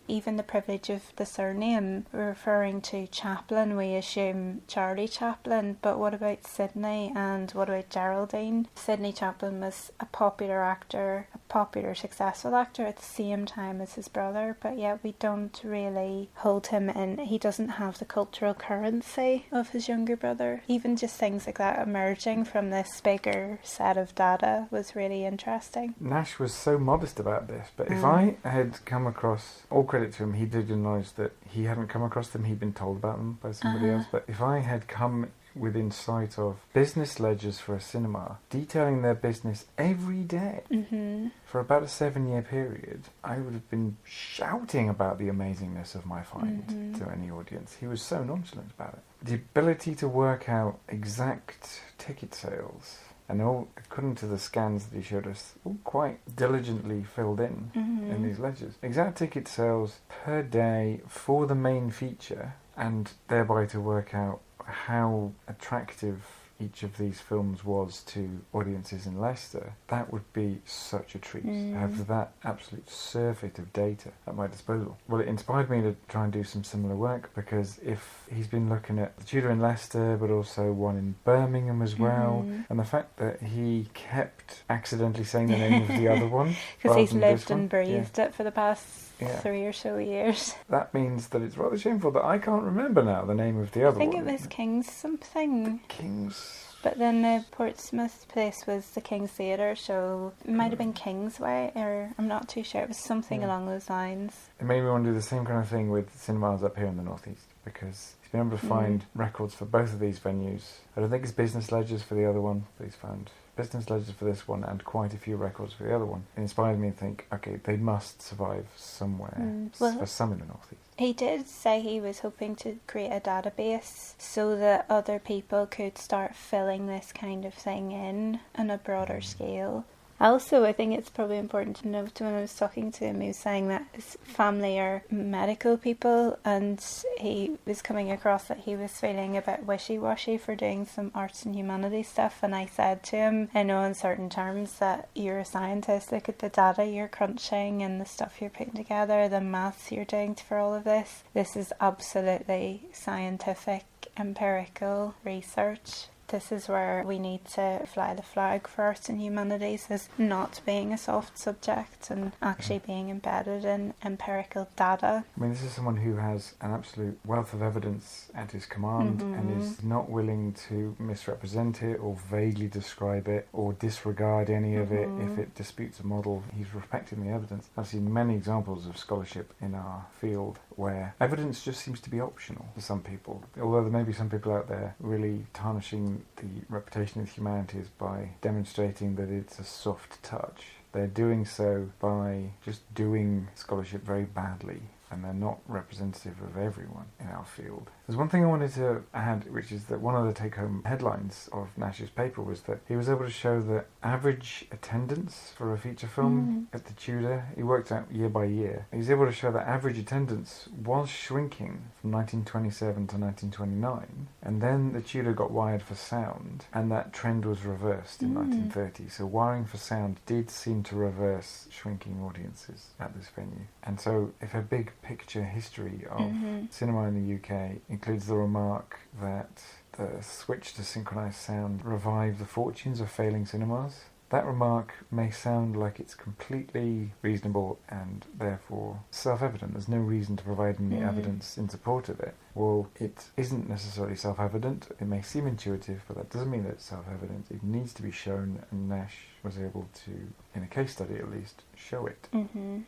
Even the privilege of the surname, referring to Chaplin, we assume Charlie Chaplin, but what about Sidney and what about Geraldine? Sidney Chaplin was a popular actor, a popular successful actor at the same time as his brother, but yet we don't really hold him in, he doesn't have the cultural currency of his younger brother. Even just things like that emerging from this bigger set of data was really interesting. Nash was so modest about this, but if I had come across, all credit to him, he did acknowledge that he hadn't come across them, he'd been told about them by somebody else, but if I had come within sight of business ledgers for a cinema detailing their business every day for about a 7-year period, I would have been shouting about the amazingness of my find to any audience. He was so nonchalant about it. The ability to work out exact ticket sales, and all, according to the scans that he showed us, all quite diligently filled in these ledgers. Exact ticket sales per day for the main feature, and thereby to work out how attractive each of these films was to audiences in Leicester. That would be such a treat to have that absolute surfeit of data at my disposal. Well, it inspired me to try and do some similar work, because if he's been looking at the Tudor in Leicester but also one in Birmingham as well, and the fact that he kept accidentally saying the name of the other one because he's lived and breathed it for the past 3 or so years. That means that it's rather shameful that I can't remember now the name of the other one. I think it was King's something. King's... But then the Portsmouth place was the King's Theatre, so it might have been Kingsway, or I'm not too sure. It was something along those lines. It made me want to do the same kind of thing with cinemas up here in the northeast, because he's been able to find records for both of these venues. I don't think it's business ledgers for the other one, but he's found business ledgers for this one and quite a few records for the other one. It inspired me to think, okay, they must survive somewhere, for some in the northeast. He did say he was hoping to create a database so that other people could start filling this kind of thing in on a broader scale. Also, I think it's probably important to note when I was talking to him, he was saying that his family are medical people, and he was coming across that he was feeling a bit wishy-washy for doing some arts and humanities stuff. And I said to him, I know in certain terms that you're a scientist, look at the data you're crunching and the stuff you're putting together, the maths you're doing for all of this. This is absolutely scientific, empirical research. This is where we need to fly the flag for arts and humanities as not being a soft subject and actually being embedded in empirical data. I mean, this is someone who has an absolute wealth of evidence at his command and is not willing to misrepresent it or vaguely describe it or disregard any of it if it disputes a model. He's respecting the evidence. I've seen many examples of scholarship in our field where evidence just seems to be optional for some people, although there may be some people out there really tarnishing the reputation of humanities by demonstrating that it's a soft touch. They're doing so by just doing scholarship very badly, and they're not representative of everyone in our field. There's one thing I wanted to add, which is that one of the take-home headlines of Nash's paper was that he was able to show that average attendance for a feature film at the Tudor, he worked out year by year, he was able to show that average attendance was shrinking from 1927 to 1929, and then the Tudor got wired for sound, and that trend was reversed in 1930. So wiring for sound did seem to reverse shrinking audiences at this venue. And so if a big picture history of cinema in the UK includes the remark that the switch to synchronised sound revived the fortunes of failing cinemas, that remark may sound like it's completely reasonable and therefore self-evident. There's no reason to provide any evidence in support of it. Well, it isn't necessarily self-evident. It may seem intuitive, but that doesn't mean that it's self-evident. It needs to be shown, and Nash was able to, in a case study at least, show it.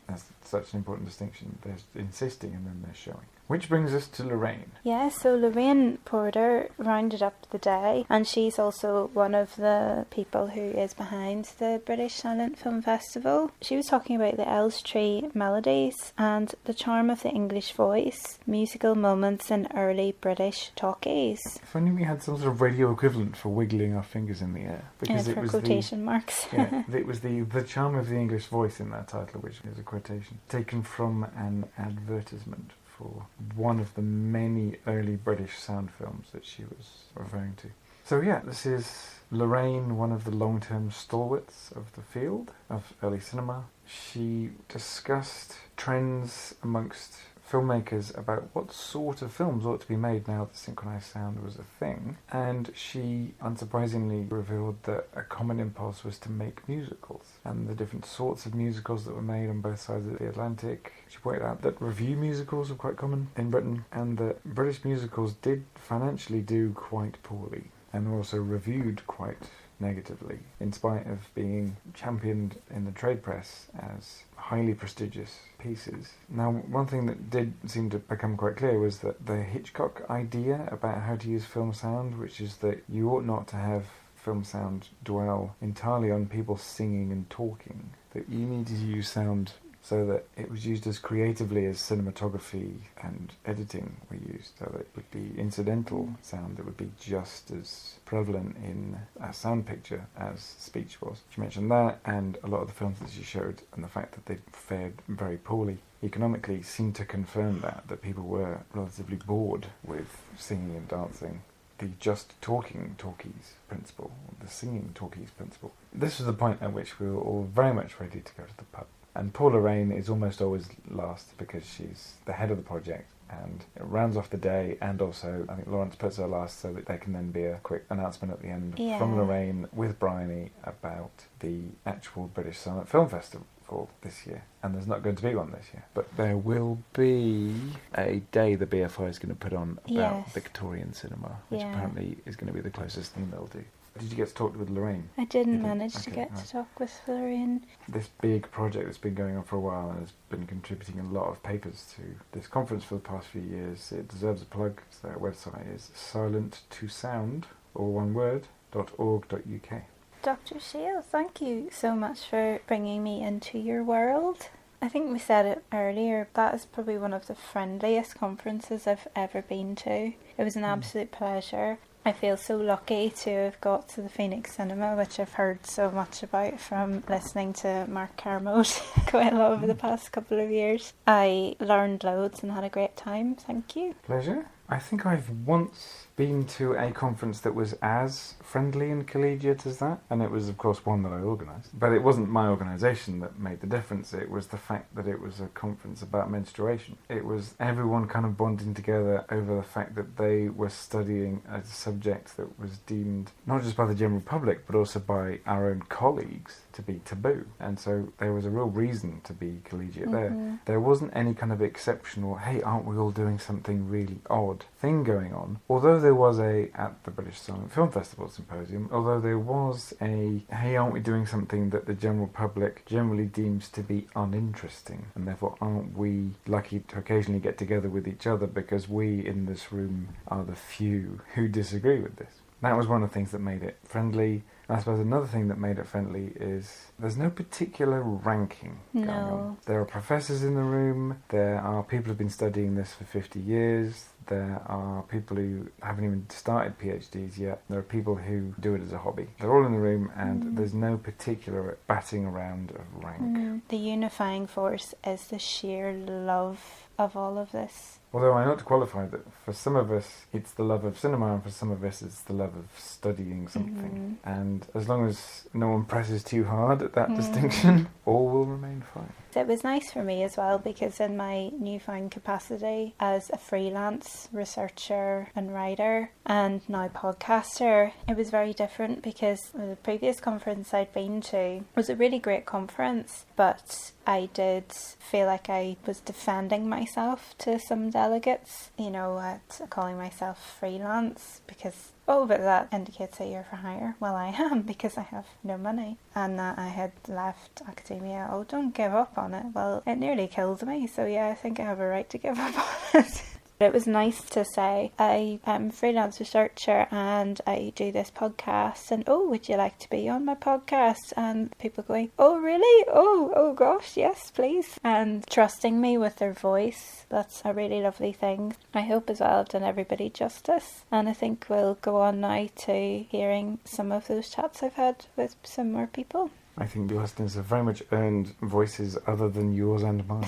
That's such an important distinction. There's insisting and then there's showing. Which brings us to Lorraine. Yeah, so Lorraine Porter rounded up the day, and she's also one of the people who is behind the British Silent Film Festival. She was talking about the Elstree melodies and the charm of the English voice, musical moments in early British talkies. If only we had some sort of radio equivalent for wiggling our fingers in the air. Because it for was quotation marks. Yeah, it was the charm of the English voice in that title, which is a quotation taken from an advertisement for one of the many early British sound films that she was referring to. So yeah, this is Lorraine, one of the long-term stalwarts of the field of early cinema. She discussed trends amongst filmmakers about what sort of films ought to be made now that synchronized sound was a thing, and she unsurprisingly revealed that a common impulse was to make musicals and the different sorts of musicals that were made on both sides of the Atlantic. She pointed out that revue musicals were quite common in Britain and that British musicals did financially do quite poorly and were also reviewed quite negatively, in spite of being championed in the trade press as highly prestigious pieces. Now, one thing that did seem to become quite clear was that the Hitchcock idea about how to use film sound, which is that you ought not to have film sound dwell entirely on people singing and talking, that you need to use sound so that it was used as creatively as cinematography and editing were used, so that it would be incidental sound that would be just as prevalent in a sound picture as speech was. She mentioned that, and a lot of the films that she showed and the fact that they fared very poorly economically seemed to confirm that people were relatively bored with singing and dancing. The just talking talkies principle, the singing talkies principle. This was the point at which we were all very much ready to go to the pub. And Paula Rain is almost always last because she's the head of the project and it rounds off the day, and also I think Lawrence puts her last so that there can then be a quick announcement at the end from Lorraine with Bryony about the actual British Silent Film Festival for this year. And there's not going to be one this year, but there will be a day the BFI is going to put on about Victorian cinema, which apparently is going to be the closest thing they'll do. Did you get to talk with Lorraine? I didn't manage to get to talk with Lorraine. This big project that's been going on for a while and has been contributing a lot of papers to this conference for the past few years. It deserves a plug. So their website is silent2sound, all one word, .org.uk. Dr. Shail, thank you so much for bringing me into your world. I think we said it earlier, that is probably one of the friendliest conferences I've ever been to. It was an absolute pleasure. I feel so lucky to have got to the Phoenix Cinema, which I've heard so much about from listening to Mark Kermode quite a lot over the past couple of years. I learned loads and had a great time. Thank you. Pleasure. I think I've once been to a conference that was as friendly and collegiate as that, and it was of course one that I organised. But it wasn't my organisation that made the difference, it was the fact that it was a conference about menstruation. It was everyone kind of bonding together over the fact that they were studying a subject that was deemed, not just by the general public, but also by our own colleagues, to be taboo. And so there was a real reason to be collegiate there. There wasn't any kind of exceptional, hey, aren't we all doing something really odd thing going on. Although there was at the British Silent Film Festival Symposium, although there was hey, aren't we doing something that the general public generally deems to be uninteresting, and therefore aren't we lucky to occasionally get together with each other because we in this room are the few who disagree with this. That was one of the things that made it friendly. I suppose another thing that made it friendly is there's no particular ranking going on. There are professors in the room, there are people who've been studying this for 50 years, there are people who haven't even started PhDs yet, there are people who do it as a hobby. They're all in the room and there's no particular batting around of rank. The unifying force is the sheer love of all of this. Although I ought to qualify that for some of us it's the love of cinema and for some of us it's the love of studying something. And as long as no one presses too hard at that distinction, all will remain fine. It was nice for me as well because in my newfound capacity as a freelance researcher and writer and now podcaster, it was very different because the previous conference I'd been to was a really great conference, but I did feel like I was defending myself to some delegates, at calling myself freelance because but that indicates that you're for hire. Well, I am because I have no money and that I had left academia. Oh, don't give up on it. Well, it nearly killed me, so yeah, I think I have a right to give up on it. It was nice to say I am a freelance researcher and I do this podcast and would you like to be on my podcast? And people going, oh really? Oh gosh, yes please. And trusting me with their voice. That's a really lovely thing. I hope as well I've done everybody justice, and I think we'll go on now to hearing some of those chats I've had with some more people. I think the listeners have very much earned voices other than yours and mine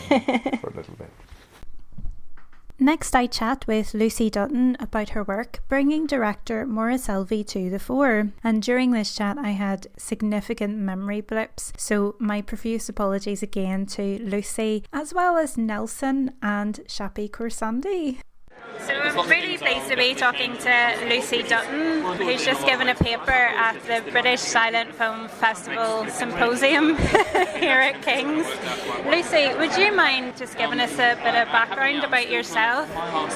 for a little bit. Next I chat with Lucie Dutton about her work bringing director Maurice Elvey to the fore, and during this chat I had significant memory blips, so my profuse apologies again to Lucie as well as Nelson and Shapi Korsandi. So I'm really pleased to be talking to Lucie Dutton, who's just given a paper at the British Silent Film Festival Symposium here at King's. Lucie, would you mind just giving us a bit of background about yourself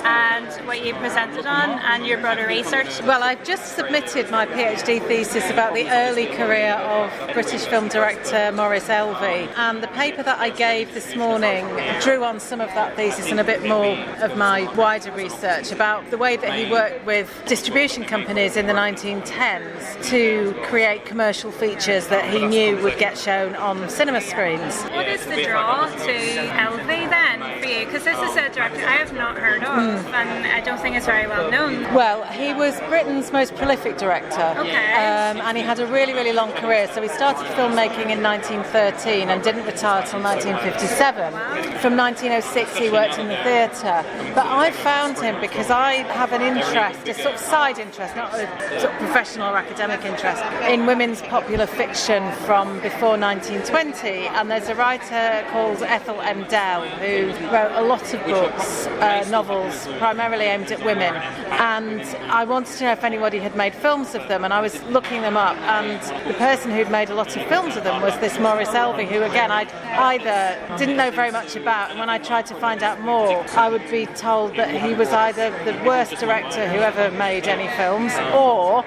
and what you presented on and your broader research? Well, I've just submitted my PhD thesis about the early career of British film director Maurice Elvey, and the paper that I gave this morning drew on some of that thesis and a bit more of my wider research about the way that he worked with distribution companies in the 1910s to create commercial features that he knew would get shown on cinema screens. What is the draw to Elvey then for you? Because this is a director I have not heard of and I don't think it's very well known. Well, he was Britain's most prolific director, and he had a really, really long career. So he started filmmaking in 1913 and didn't retire till 1957. From 1906 he worked in the theatre. But I found him because I have an interest, a sort of side interest, not a sort of professional or academic interest, in women's popular fiction from before 1920. And there's a writer called Ethel M. Dell who wrote a lot of books, novels, primarily aimed at women. And I wanted to know if anybody had made films of them, and I was looking them up, and the person who'd made a lot of films of them was this Maurice Elvey, who again I either didn't know very much about, and when I tried to find out more I would be told that he was either the worst director who ever made any films or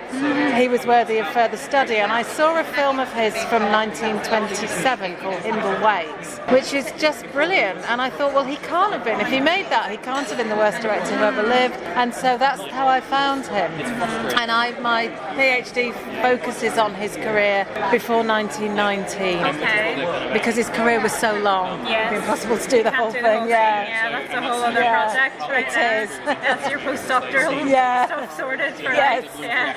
he was worthy of further study. And I saw a film of his from 1927 called Hindle Ways, which is just brilliant, and I thought, well, he can't can't have been. If he made that, he can't have been the worst director who ever lived. And so that's how I found him. And my PhD focuses on his career before 1919. Okay. Because his career was so long. Yes. It'd be impossible to do the whole thing. Yeah, that's a whole other project. Right it there. is. That's your postdoctoral stuff sorted for yes. life. Yeah.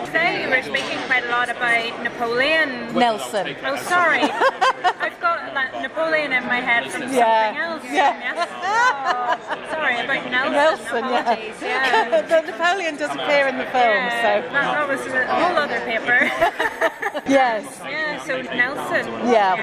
Today you were speaking quite a lot about Napoleon. Nelson. Oh, sorry. I've got Napoleon in my head from something else. Yeah. Oh, sorry, about Nelson. Apologies. Yeah. But Napoleon does appear in the film, so. That was a whole other paper. Yes. Yeah, so Nelson. Yeah.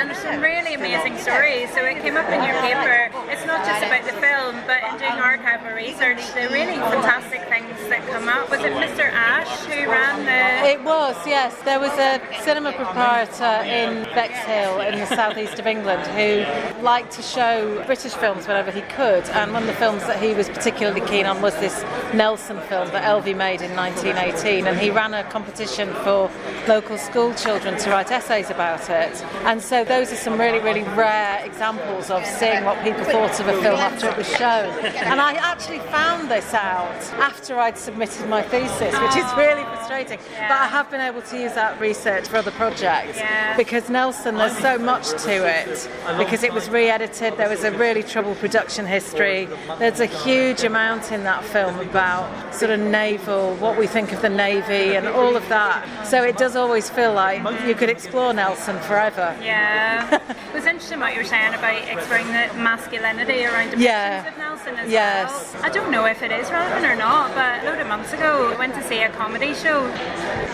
And some really amazing stories. So it came up in your paper. It's not just about the film, but in doing archival research, the really fantastic things that come up. Was it Mr. Ash who ran the... It was, yes. There was a cinema proprietor in Bexhill in the southeast of England who liked to show British films whenever he could, and one of the films that he was particularly keen on was this Nelson film that Elvie made in 1918, and he ran a competition for local school children to write essays about it. And so those are some really, really rare examples of seeing what people thought of a film after it was shown. And I actually found this out after I'd submitted my thesis, which is really frustrating. But I have been able to use that research for other projects because Nelson, there's so much to it, because it was re-edited, there was a really troubled production history, there's a huge amount in that film about sort of naval, what we think of the Navy and all of that. So it does always feel like you could explore Nelson forever. Yeah. It was interesting what you were saying about exploring the masculinity around depictions of Nelson as well. I don't know if it is relevant or not, but a load of months ago I went to see a comedy show,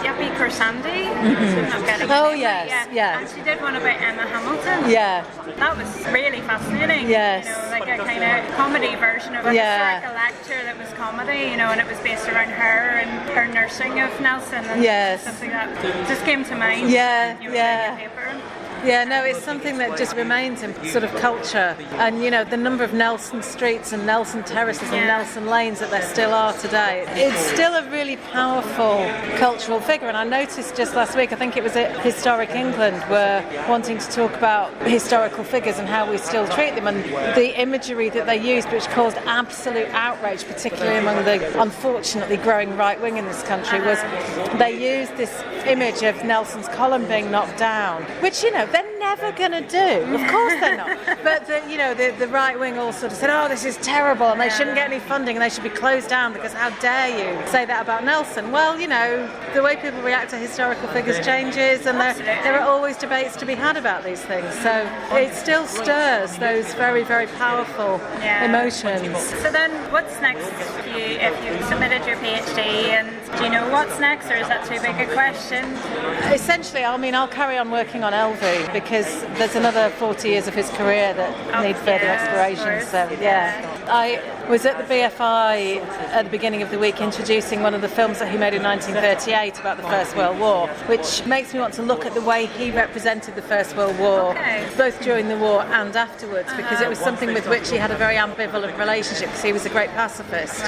Yappy Corsandi. Oh yes, yes. And she did one about Emma Hamilton. Yeah. That was really fascinating. Yes. You know, like a kind of comedy version of a historical lecture that was comedy, you know, and it was based around her and her nursing of Nelson and something that just came to mind. Yeah, you were in your paper. Yeah, no, it's something that just remains in sort of culture. And, you know, the number of Nelson streets and Nelson terraces and Nelson lanes that there still are today, it's still a really powerful cultural figure. And I noticed just last week, I think it was at Historic England, were wanting to talk about historical figures and how we still treat them. And the imagery that they used, which caused absolute outrage, particularly among the unfortunately growing right wing in this country, was they used this image of Nelson's column being knocked down, which, you know, they're never going to do. Of course they're not. But, the right wing all sort of said, oh, this is terrible, and they shouldn't get any funding, and they should be closed down, because how dare you say that about Nelson? Well, you know, the way people react to historical figures changes, and there are always debates to be had about these things. So it still stirs those very, very powerful emotions. So then what's next if you've submitted your PhD, and do you know what's next, or is that too big a question? Essentially, I mean, I'll carry on working on Elvie, because there's another 40 years of his career that need further exploration. So I was at the BFI at the beginning of the week introducing one of the films that he made in 1938 about the First World War, which makes me want to look at the way he represented the First World War, both during the war and afterwards, because it was something with which he had a very ambivalent relationship, because he was a great pacifist.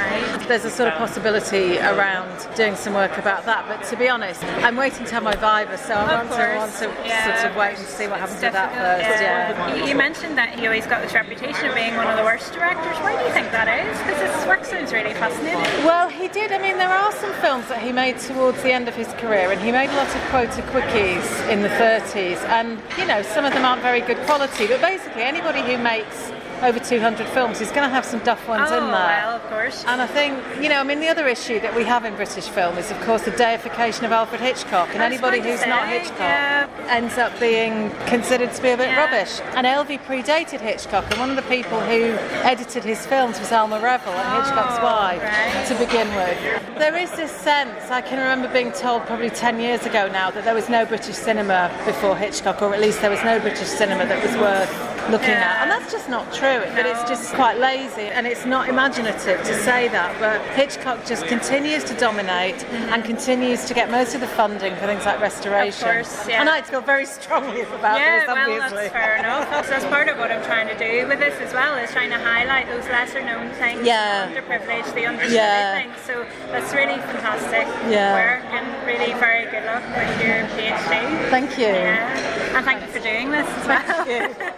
There's a sort of possibility around doing some work about that, but to be honest, I'm waiting to have my Viva, so I want to sort of wait and see what happens with that first. You mentioned that he always got this reputation of being one of the worst directors. Why do you think that is? Because his work sounds really fascinating. Well, he did. I mean, there are some films that he made towards the end of his career, and he made a lot of quota quickies in the 30s, and, you know, some of them aren't very good quality, but basically anybody who makes over 200 films is going to have some duff ones in there. Well, of course. And I think, you know, I mean, the other issue that we have in British film is, of course, the deification of Alfred Hitchcock, and anybody who's not Hitchcock ends up being considered to be a bit rubbish. And Elvie predated Hitchcock, and one of the people who edited his films was Alma Reville, and Hitchcock's wife, to begin with. There is this sense, I can remember being told probably 10 years ago now, that there was no British cinema before Hitchcock, or at least there was no British cinema that was worth looking at, and that's just not true. But it's just quite lazy, and it's not imaginative to say that. But Hitchcock just continues to dominate and continues to get most of the funding for things like restoration. Of course, and I feel very strongly about this, obviously. Well, that's fair enough. That's part of what I'm trying to do with this as well, is trying to highlight those lesser known things, the underprivileged, the understudied things. So that's really fantastic work, and really very good luck with your PhD. Thank you. And thank you for doing this as well. Thank you.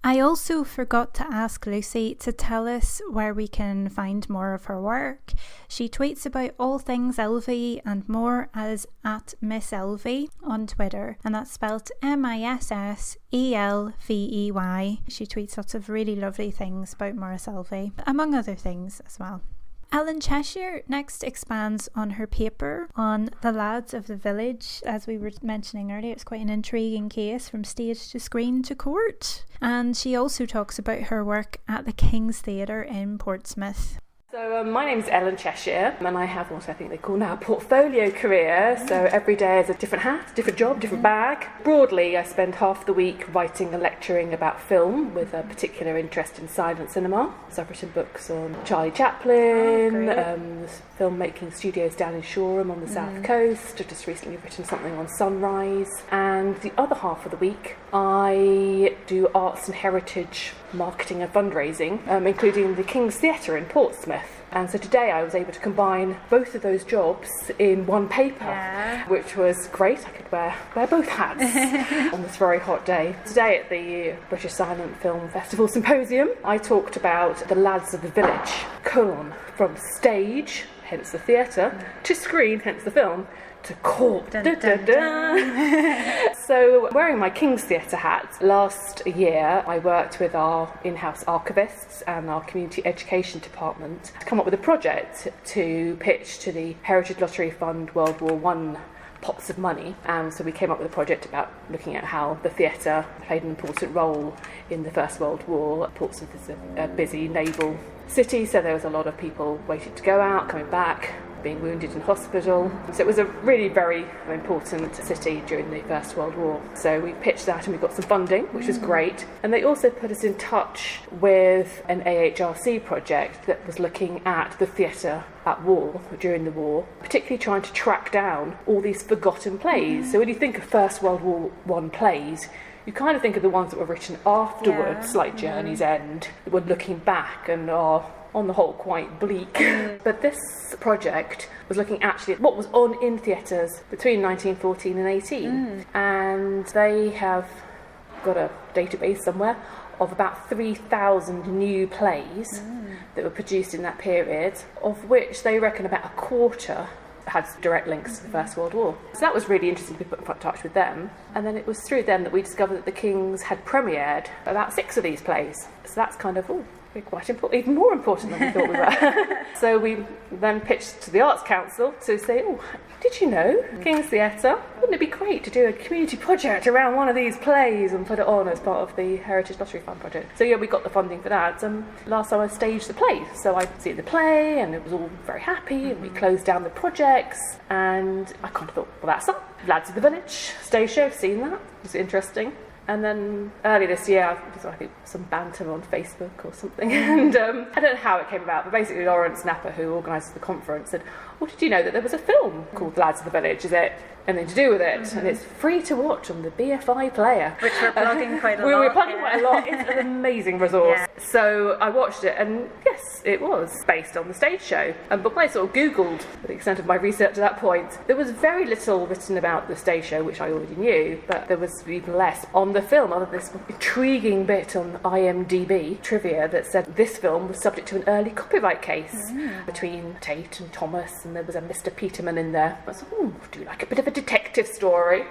I also forgot to ask Lucie to tell us where we can find more of her work. She tweets about all things Elvie and more as @Miss Elvie on Twitter, and that's spelled MISSELVEY. She tweets lots of really lovely things about Maurice Elvie, among other things as well. Ellen Cheshire next expands on her paper on the lads of the village. As we were mentioning earlier, it's quite an intriguing case from stage to screen to court. And she also talks about her work at the King's Theatre in Portsmouth. So my name's Ellen Cheshire, and I have what I think they call now a portfolio career. So every day is a different hat, different job, different bag. Broadly, I spend half the week writing and lecturing about film with a particular interest in silent cinema. So I've written books on Charlie Chaplin, filmmaking studios down in Shoreham on the south coast. I've just recently written something on Sunrise. And the other half of the week, I do arts and heritage marketing and fundraising, including the King's Theatre in Portsmouth. And so today I was able to combine both of those jobs in one paper, which was great. I could wear both hats on this very hot day. Today at the British Silent Film Festival Symposium, I talked about the lads of the village, from stage, hence the theatre, to screen, hence the film, to court. Dun, dun, dun. So, wearing my King's Theatre hat, last year I worked with our in-house archivists and our community education department to come up with a project to pitch to the Heritage Lottery Fund World War I pots of money. And so we came up with a project about looking at how the theatre played an important role in the First World War. Portsmouth is a busy naval city, so there was a lot of people waiting to go out, coming back, being wounded in hospital. So it was a really very important city during the First World War. So we pitched that and we got some funding, which was great. And they also put us in touch with an AHRC project that was looking at the theatre at war, during the war, particularly trying to track down all these forgotten plays. So when you think of First World War I plays, you kind of think of the ones that were written afterwards, like Journey's End, that were looking back and are on the whole quite bleak. But this project was looking actually at what was on in theatres between 1914 and 18. And they have got a database somewhere of about 3,000 new plays that were produced in that period, of which they reckon about a quarter had direct links to the First World War. So that was really interesting to be put in touch with them. And then it was through them that we discovered that the Kings had premiered about 6 of these plays. So that's kind of, quite important, even more important than we thought we were. So we then pitched to the Arts Council to say, did you know, King's Theatre, wouldn't it be great to do a community project around one of these plays and put it on as part of the Heritage Lottery Fund project? So we got the funding for that. And last time I staged the play. So I see the play and it was all very happy and we closed down the projects. And I kind of thought, that's that. Lads of the Village, stage show, seen that. It was interesting. And then early this year, I think some banter on Facebook or something, and I don't know how it came about, but basically Lawrence Napper, who organises the conference, said, did you know that there was a film called Lads of the Village? Is it anything to do with it? And it's free to watch on the BFI player. Which we're plugging quite a lot. We were plugging quite a lot. It's an amazing resource. Yeah. So I watched it, and yes, it was based on the stage show. But when I sort of Googled the extent of my research at that point, there was very little written about the stage show, which I already knew, but there was even less on the film, other than this intriguing bit on IMDb trivia that said this film was subject to an early copyright case between Tate and Thomas, and there was a Mr. Peterman in there. I was like, do you like a bit of a detective story?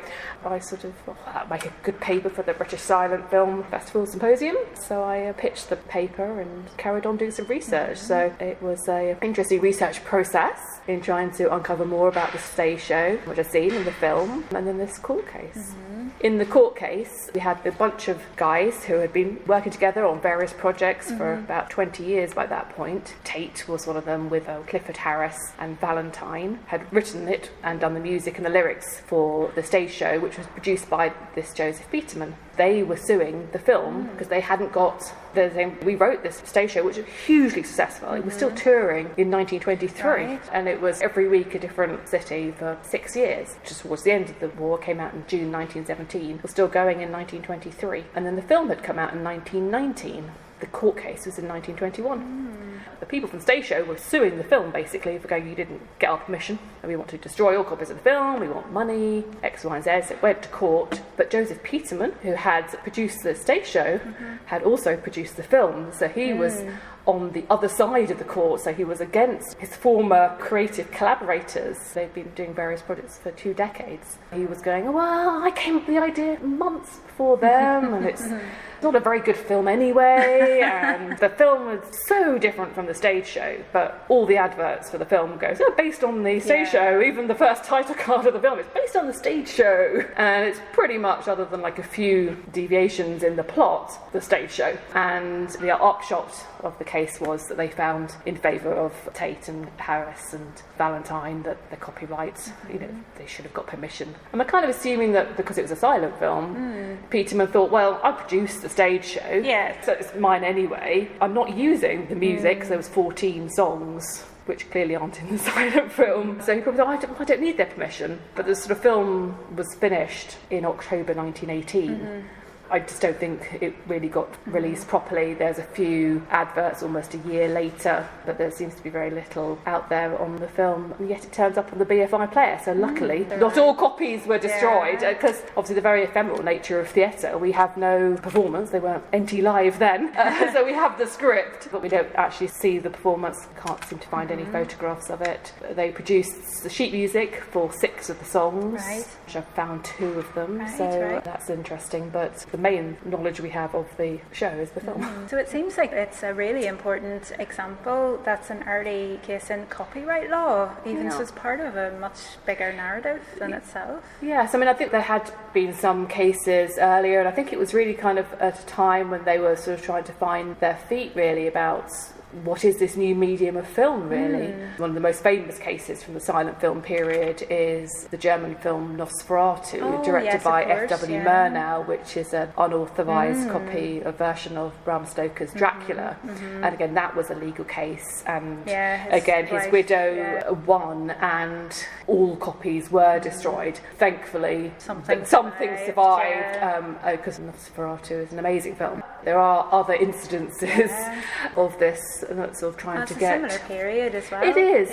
I sort of thought that'd make a good paper for the British Silent Film Festival Symposium. So I pitched the paper and carried on doing some research. So it was an interesting research process in trying to uncover more about the stage show, which I'd seen in the film, and then this court case. In the court case, we had a bunch of guys who had been working together on various projects for about 20 years by that point. Tate was one of them, with Clifford Harris and Valentine, had written it and done the music and the lyrics for the stage show, which was produced by this Joseph Peterman. They were suing the film because they hadn't got the thing. We wrote this stage show, which was hugely successful. It was still touring in 1923, and it was every week a different city for 6 years. Just towards the end of the war, came out in June 1917, was still going in 1923, and then the film had come out in 1919. The court case was in 1921. The people from the stage show were suing the film basically for going, you didn't get our permission and we want to destroy all copies of the film, we want money, X, Y and Z. So it went to court. But Joseph Peterman, who had produced the stage show, had also produced the film. So he was on the other side of the court, so he was against his former creative collaborators. They've been doing various projects for 2 decades. He was going, oh, well, I came up with the idea months before them, and it's not a very good film anyway, and the film was so different from the stage show, but all the adverts for the film goes, based on the stage show, even the first title card of the film is based on the stage show, and it's pretty much, other than like a few deviations in the plot, the stage show. And the upshot of the case was that they found in favour of Tate and Harris and Valentine that the copyrights, they should have got permission. And they're kind of assuming that because it was a silent film, Peterman thought, well, I produced the stage show, so it's mine anyway. I'm not using the music, so there was 14 songs which clearly aren't in the silent film. So he probably thought, I don't need their permission. But the sort of film was finished in October 1918. I just don't think it really got released properly. There's a few adverts almost a year later, but there seems to be very little out there on the film, and yet it turns up on the BFI player. So luckily, not all copies were destroyed, because obviously the very ephemeral nature of theatre, we have no performance. They weren't NT Live then, so we have the script, but we don't actually see the performance. Can't seem to find any photographs of it. They produced the sheet music for 6 of the songs, which I've found 2 of them, so that's interesting, but the main knowledge we have of the show is the film. So it seems like it's a really important example that's an early case in copyright law, even so it's part of a much bigger narrative in itself. Yes, I mean, I think there had been some cases earlier, and I think it was really kind of at a time when they were sort of trying to find their feet really about what is this new medium of film, really? One of the most famous cases from the silent film period is the German film Nosferatu, directed by F.W. Murnau, which is an unauthorised copy, a version of Bram Stoker's Dracula. And again, that was a legal case, and again, his widow won, and all copies were destroyed. Thankfully, something survived, because Nosferatu is an amazing film. There are other incidences of this, sort of trying to get... It's a similar period as well. It is,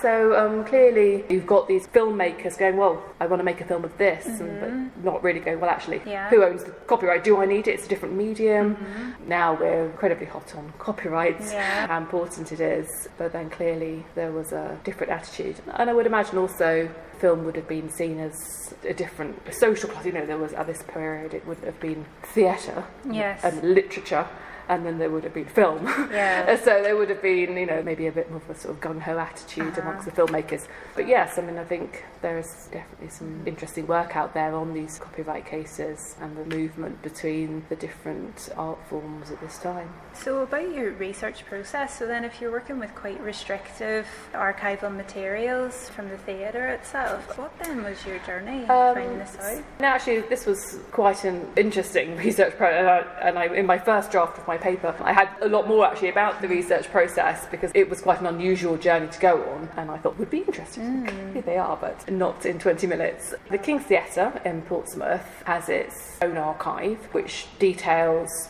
so clearly you've got these filmmakers going, well, I want to make a film of this, but not really going, well, actually, who owns the copyright? Do I need it? It's a different medium. Now we're incredibly hot on copyrights, how important it is, but then clearly there was a different attitude. And I would imagine also film would have been seen as a different social class. There was, at this period, it would have been theatre and literature, and then there would have been film. So there would have been, maybe a bit more of a sort of gung-ho attitude amongst the filmmakers. But yes, I mean, I think there's definitely some interesting work out there on these copyright cases and the movement between the different art forms at this time. So about your research process, so then if you're working with quite restrictive archival materials from the theatre itself, what then was your journey finding this out? No, actually, this was quite an interesting research process, and in my first draft of my paper, I had a lot more actually about the research process, because it was quite an unusual journey to go on, and I thought would be interesting. Here they are, but not in 20 minutes. The King's Theatre in Portsmouth has its own archive, which details,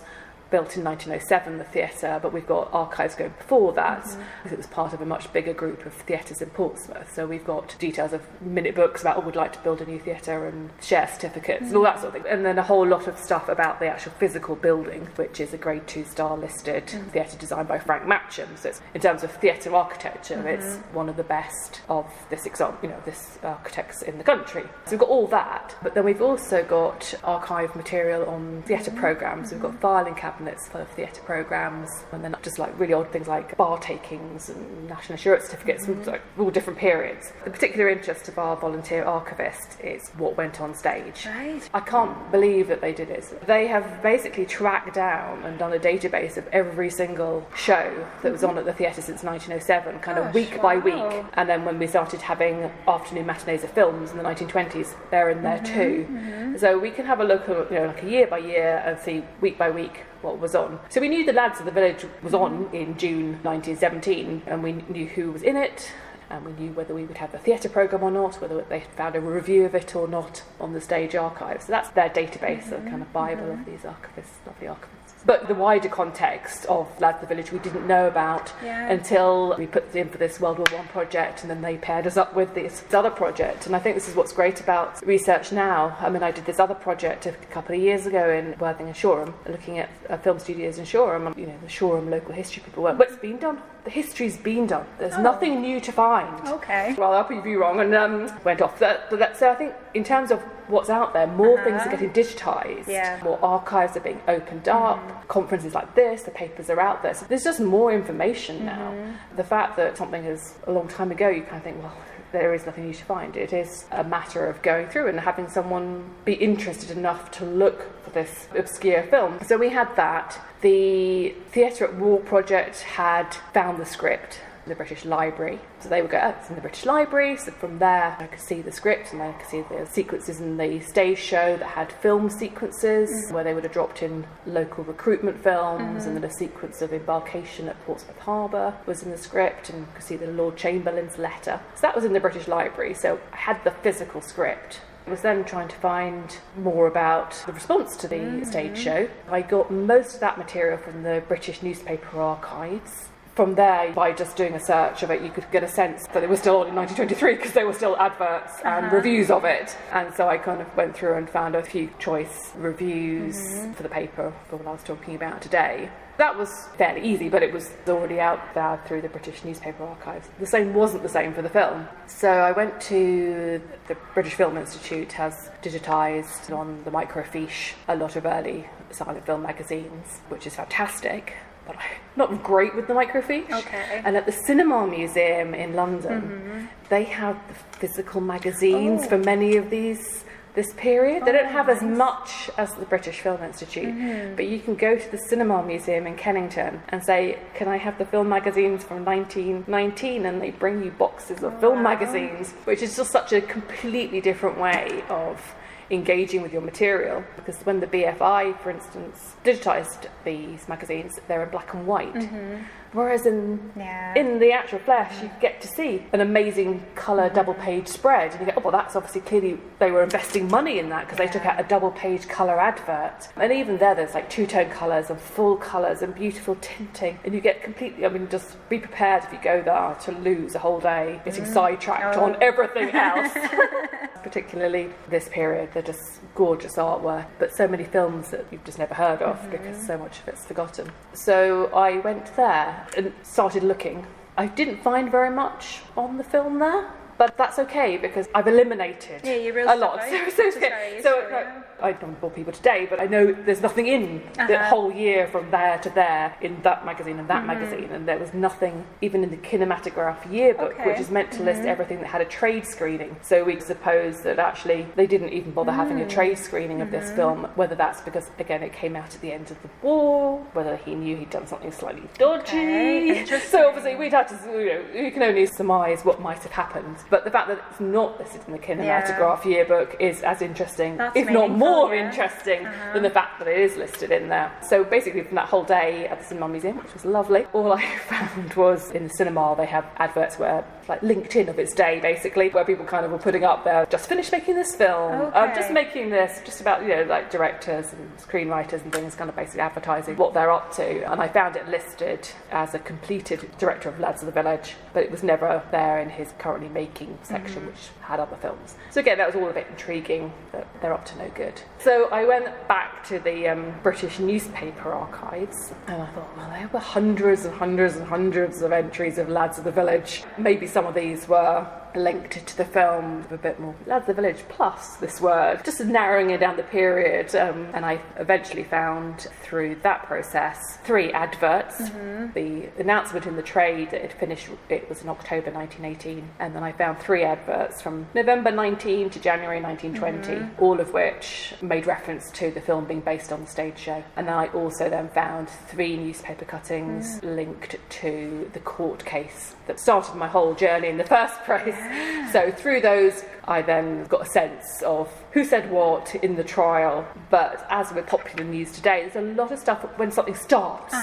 built in 1907, the theatre, but we've got archives going before that, because it was part of a much bigger group of theatres in Portsmouth. So we've got details of minute books about, we'd like to build a new theatre, and share certificates and all that sort of thing. And then a whole lot of stuff about the actual physical building, which is a grade 2 star listed theatre designed by Frank Matcham. So it's, in terms of theatre architecture, it's one of the best of this this architects in the country. So we've got all that, but then we've also got archive material on theatre programmes. We've got filing cabinets for theatre programmes, and then just like really odd things like bar takings and national insurance certificates from like all different periods. The particular interest of our volunteer archivist is what went on stage. I can't believe that they did it. They have basically tracked down and done a database of every single show that was on at the theatre since 1907, kind of week by week. And then when we started having afternoon matinees of films in the 1920s, they're in there too. So we can have a look at, like a year by year, and see week by week what was on. So we knew The Lads of the Village was on in June 1917, and we knew who was in it, and we knew whether we would have the theatre programme or not, whether they had found a review of it or not on the stage archives. So that's their database, a kind of Bible of these archivists, lovely archivists. But the wider context of Lads of the Village we didn't know about until we put in for this World War I project, and then they paired us up with this other project. And I think this is what's great about research now. I mean, I did this other project a couple of years ago in Worthing and Shoreham, looking at film studios in Shoreham, and, the Shoreham local history people went, but it's been done. The history's been done. There's nothing new to find. Okay. Well, I'll prove you wrong, and went off. So I think in terms of what's out there, more things are getting digitised, more archives are being opened up, conferences like this, the papers are out there. So there's just more information now. The fact that something is a long time ago, you kind of think, well, there is nothing new to find. It is a matter of going through and having someone be interested enough to look for this obscure film. So we had that. The Theatre at War project had found the script in the British Library. So they would go, oh, it's in the British Library. So from there, I could see the script, and I could see the sequences in the stage show that had film sequences, where they would have dropped in local recruitment films, and then a sequence of embarkation at Portsmouth Harbour was in the script, and you could see the Lord Chamberlain's letter. So that was in the British Library. So I had the physical script. I was then trying to find more about the response to the stage show. I got most of that material from the British newspaper archives. From there, by just doing a search of it, you could get a sense that it was still on in 1923, because there were still adverts and reviews of it. And so I kind of went through and found a few choice reviews for the paper for what I was talking about today. That was fairly easy, but it was already out there through the British newspaper archives. The same wasn't the same for the film. So I went to the British Film Institute, has digitised on the microfiche a lot of early silent film magazines, which is fantastic. But I'm not great with the microfiche. Okay. And at the Cinema Museum in London, they have the physical magazines for many of this period. They don't have as much as the British Film Institute, but you can go to the Cinema Museum in Kennington and say, can I have the film magazines from 1919? And they bring you boxes of film magazines, which is just such a completely different way of engaging with your material, because when the BFI, for instance, digitised these magazines, they're in black and white. Whereas in the actual flesh, you get to see an amazing colour double-page spread, and you go, oh, well, that's obviously clearly they were investing money in that, because they took out a double-page colour advert. And even there's like two-tone colours and full colours and beautiful tinting, and you get completely, I mean, just be prepared if you go there to lose a whole day getting sidetracked on everything else. Particularly this period, they're just gorgeous artwork, but so many films that you've just never heard of, because so much of it's forgotten. So I went there and started looking. I didn't find very much on the film there, but that's okay, because I've eliminated a lot. So I don't bore people today, but I know there's nothing in the whole year from there to there in that magazine and that magazine, and there was nothing even in the Kinematograph yearbook, which is meant to list everything that had a trade screening. So we suppose that actually they didn't even bother having a trade screening of this film, whether that's because, again, it came out at the end of the war, whether he knew he'd done something slightly dodgy. So obviously we'd have to, we can only surmise what might have happened. But the fact that it's not listed in the Kinematograph yearbook is as interesting, if not more interesting, than the fact that it is listed in there. So basically, from that whole day at the Cinema Museum, which was lovely, all I found was in the cinema they have adverts where, like, LinkedIn of its day, basically, where people kind of were putting up there, just finished making this film, just making this, just about, like directors and screenwriters and things, kind of basically advertising what they're up to. And I found it listed as a completed director of Lads of the Village, but it was never there in his currently making section, which had other films. So again, that was all a bit intriguing, that they're up to no good. So I went back to the British newspaper archives, and I thought, well, there were hundreds and hundreds and hundreds of entries of Lads of the Village. Maybe some of these were linked to the film a bit more. Lads of the Village plus this word, just narrowing it down the period, and I eventually found through that process 3 adverts. The announcement in the trade that it finished, it was in October 1918, and then I found 3 adverts from November 19 to January 1920, all of which made reference to the film being based on the stage show. And then I also then found 3 newspaper cuttings linked to the court case that started my whole journey in the first place. So through those, I then got a sense of who said what in the trial. But as with popular news today, there's a lot of stuff when something starts.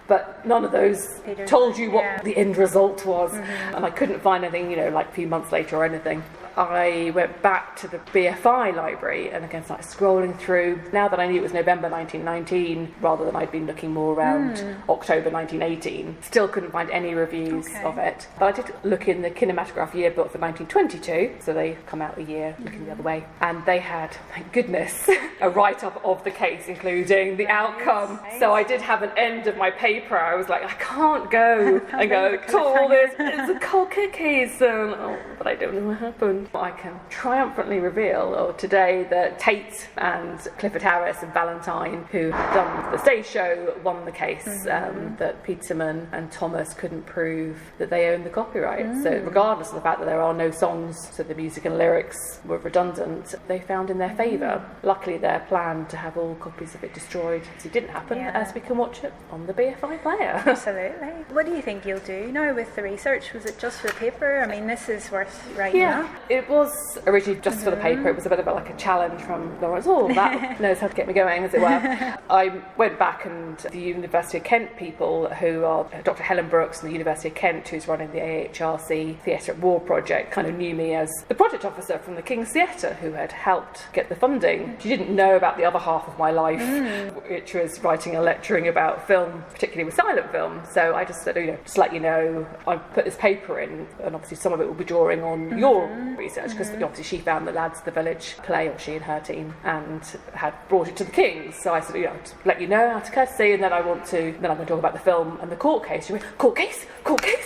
but none of those told you what the end result was. And I couldn't find anything, like a few months later or anything. I went back to the BFI library and again started scrolling through. Now that I knew it was November 1919 rather than I'd been looking more around October 1918, still couldn't find any reviews of it. But I did look in the Kinematograph yearbook for 1922, so they come out a year looking the other way, and they had, thank goodness, a write-up of the case including the outcome. So I did have an end of my paper. I was like, I can't go and go to all this. It's a cold case, but I don't know what happened. I can triumphantly reveal today that Tate and Clifford Harris and Valentine, who had done the stage show, won the case, that Peterman and Thomas couldn't prove that they owned the copyright. So regardless of the fact that there are no songs, so the music and lyrics were redundant, they found in their favour. Luckily their plan to have all copies of it destroyed, so it didn't happen, as we can watch it on the BFI player. Absolutely. What do you think you'll do now with the research? Was it just for the paper? I mean, this is worth writing up. It was originally just for the paper. It was a bit of like a challenge from Lawrence. That knows how to get me going, as it were. I went back, and the University of Kent people, who are Dr. Helen Brooks and the University of Kent, who's running the AHRC Theatre at War project, kind of knew me as the project officer from the King's Theatre who had helped get the funding. She didn't know about the other half of my life, which was writing and lecturing about film, particularly with silent film. So I just said, just let you know, I put this paper in, and obviously some of it will be drawing on your research, because obviously she found the Lads of the Village play, or she and her team, and had brought it to the Kings. So I said, to let you know, out of courtesy, and then I'm going to talk about the film and the court case. She went, court case?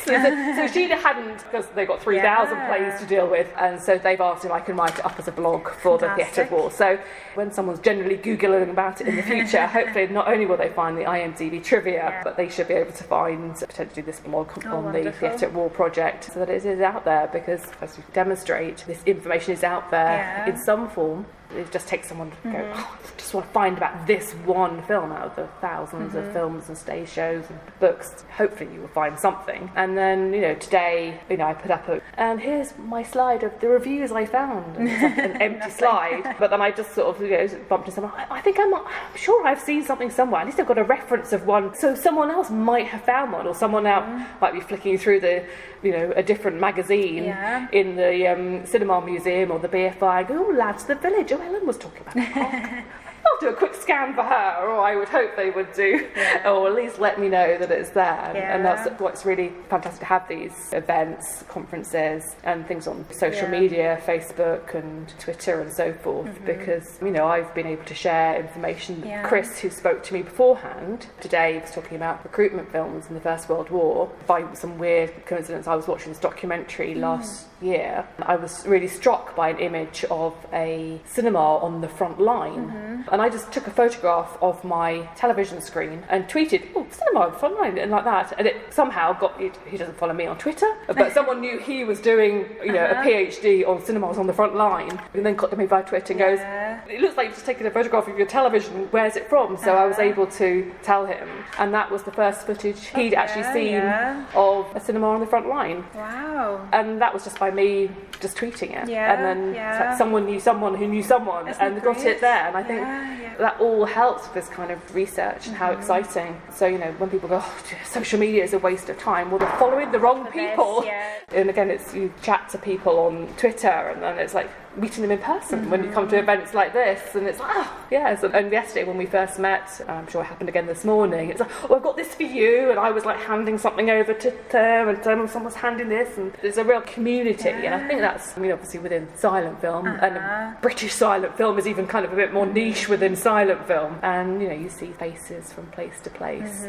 So she hadn't, because they've got 3,000 plays to deal with, and so they've asked if I can write it up as a blog for the Theatre of War. So when someone's generally Googling about it in the future, hopefully not only will they find the IMDb trivia, but they should be able to find potentially this blog on the Theatre at War project, so that it is out there, because as we demonstrate, this information is out there in some form. It just takes someone to go, I just want to find about this one film out of the thousands of films and stage shows and books. Hopefully you will find something. And then, today, I put up and here's my slide of the reviews I found. And it's like an empty slide. But then I just sort of, bumped into someone. I think I'm sure I've seen something somewhere. At least I've got a reference of one. So someone else might have found one, or someone else might be flicking through a different magazine in the Cinema Museum or the BFI and go, oh, Lads of the Village. Ellen was talking about it. I'll do a quick scan for her, or I would hope they would do, or at least let me know that it's there. And that's what's really fantastic, to have these events, conferences, and things on social media, Facebook and Twitter and so forth, because I've been able to share information. Chris, who spoke to me beforehand today, was talking about recruitment films in the First World War. By some weird coincidence, I was watching this documentary last year. I was really struck by an image of a cinema on the front line. And I just took a photograph of my television screen and tweeted, oh, cinema on the front line, and like that. And it somehow got, he doesn't follow me on Twitter, but someone knew he was doing, a PhD on cinemas on the front line, and then got to me via Twitter and goes, it looks like you've just taken a photograph of your television, where's it from? So I was able to tell him, and that was the first footage he'd actually seen of a cinema on the front line. Wow. And that was just by me just tweeting it. And then it's like someone knew someone who knew someone, and got it there. And I think that all helps with this kind of research and how exciting. So, when people go, social media is a waste of time, well, they're following the wrong people. And again, it's you chat to people on Twitter, and then it's like meeting them in person when you come to events like this, and it's like, and yesterday when we first met, I'm sure it happened again this morning, it's like, oh, I've got this for you, and I was like handing something over to them, and someone's handing this, and there's a real community, and I think that's, obviously within silent film, and British silent film is even kind of a bit more niche within silent film, and you see faces from place to place,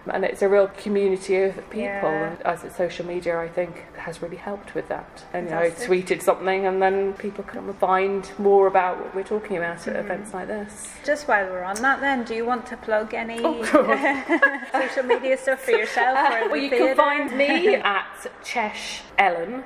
and it's a real community of people, and as it's social media, I think has really helped with that. And I tweeted something, and then people can find more about what we're talking about at events like this. Just while we're on that, then, do you want to plug any social media stuff for yourself? Or well, you can find me at Cheshire.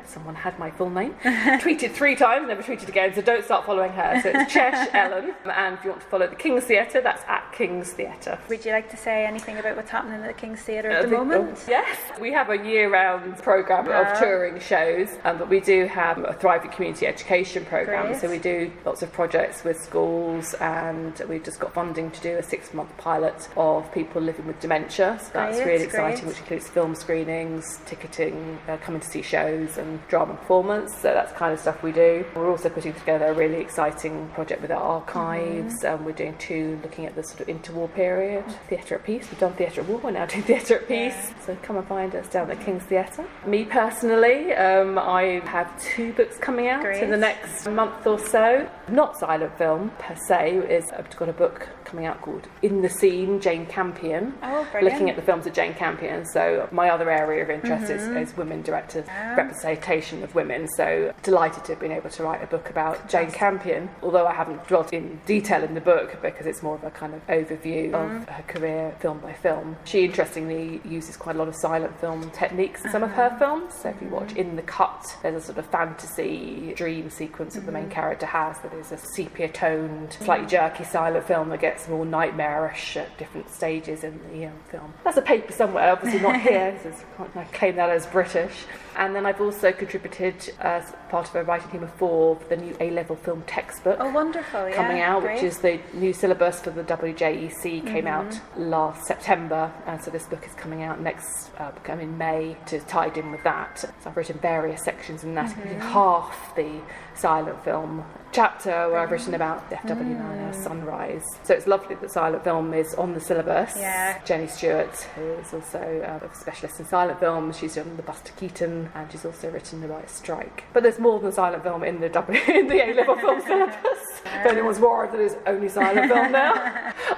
Someone had my full name. Tweeted 3 times, never tweeted again, so don't start following her. So it's Cheshire. And if you want to follow the King's Theatre, that's at King's Theatre. Would you like to say anything about what's happening at the King's Theatre at the moment? Yes, we have a year-round programme of touring shows, but we do have a thriving community education teaching programme. Great. So we do lots of projects with schools, and we've just got funding to do a 6-month pilot of people living with dementia. So that's Great, really exciting, great. which includes film screenings, ticketing, coming to see shows and drama performance. So that's the kind of stuff we do. We're also putting together a really exciting project with our archives. We're doing 2 looking at the sort of interwar period. Theatre at Peace. We've done Theatre at War, we're now doing Theatre at Peace. So come and find us down at King's Theatre. Me personally, I have 2 books coming out in the next month or so. Not silent film per se. I've got a book coming out called In the Scene, Jane Campion. Oh, brilliant. Looking at the films of Jane Campion. So my other area of interest is women directors, representation of women. So delighted to have been able to write a book about Jane Campion, although I haven't dwelt in detail in the book because it's more of a kind of overview of her career film by film. She interestingly uses quite a lot of silent film techniques in some of her films. So if you watch In the Cut, there's a sort of fantasy dream sequence that the main character has that is a sepia-toned, slightly jerky silent film that gets more nightmarish at different stages in the film. That's a paper somewhere, obviously not here, so I can't claim that as British. And then I've also contributed as part of a writing team of 4 for the new A-level film textbook. Oh, wonderful, yeah. Coming out, Great. which is the new syllabus for the WJEC, came out last September, and so this book is coming out next, in May, to tied in with that. So I've written various sections in that, including half the silent film chapter where I've written about the FW9 Sunrise. So it's lovely that silent film is on the syllabus. Yeah. Jenny Stewart, who is also a specialist in silent film, she's done the Buster Keaton, and she's also written The White Strike. But there's more than silent film in the A-level film syllabus. If anyone's worried that it's only silent film now.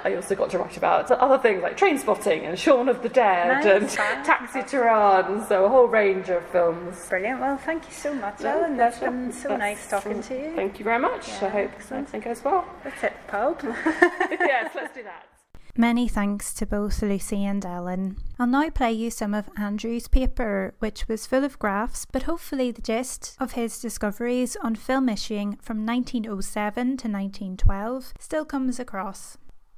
I also got to write about other things like Trainspotting and Shaun of the Dead and Taxi Tehran, so a whole range of films. Brilliant. Well, thank you so much, Ellen. That's been so nice talking to you. Thank you very much. I hope everything goes well. That's it, Paul. Yes, let's do that. Many thanks to both Lucie and Ellen. I'll now play you some of Andrew's paper, which was full of graphs, but hopefully the gist of his discoveries on film issuing from 1907 to 1912 still comes across.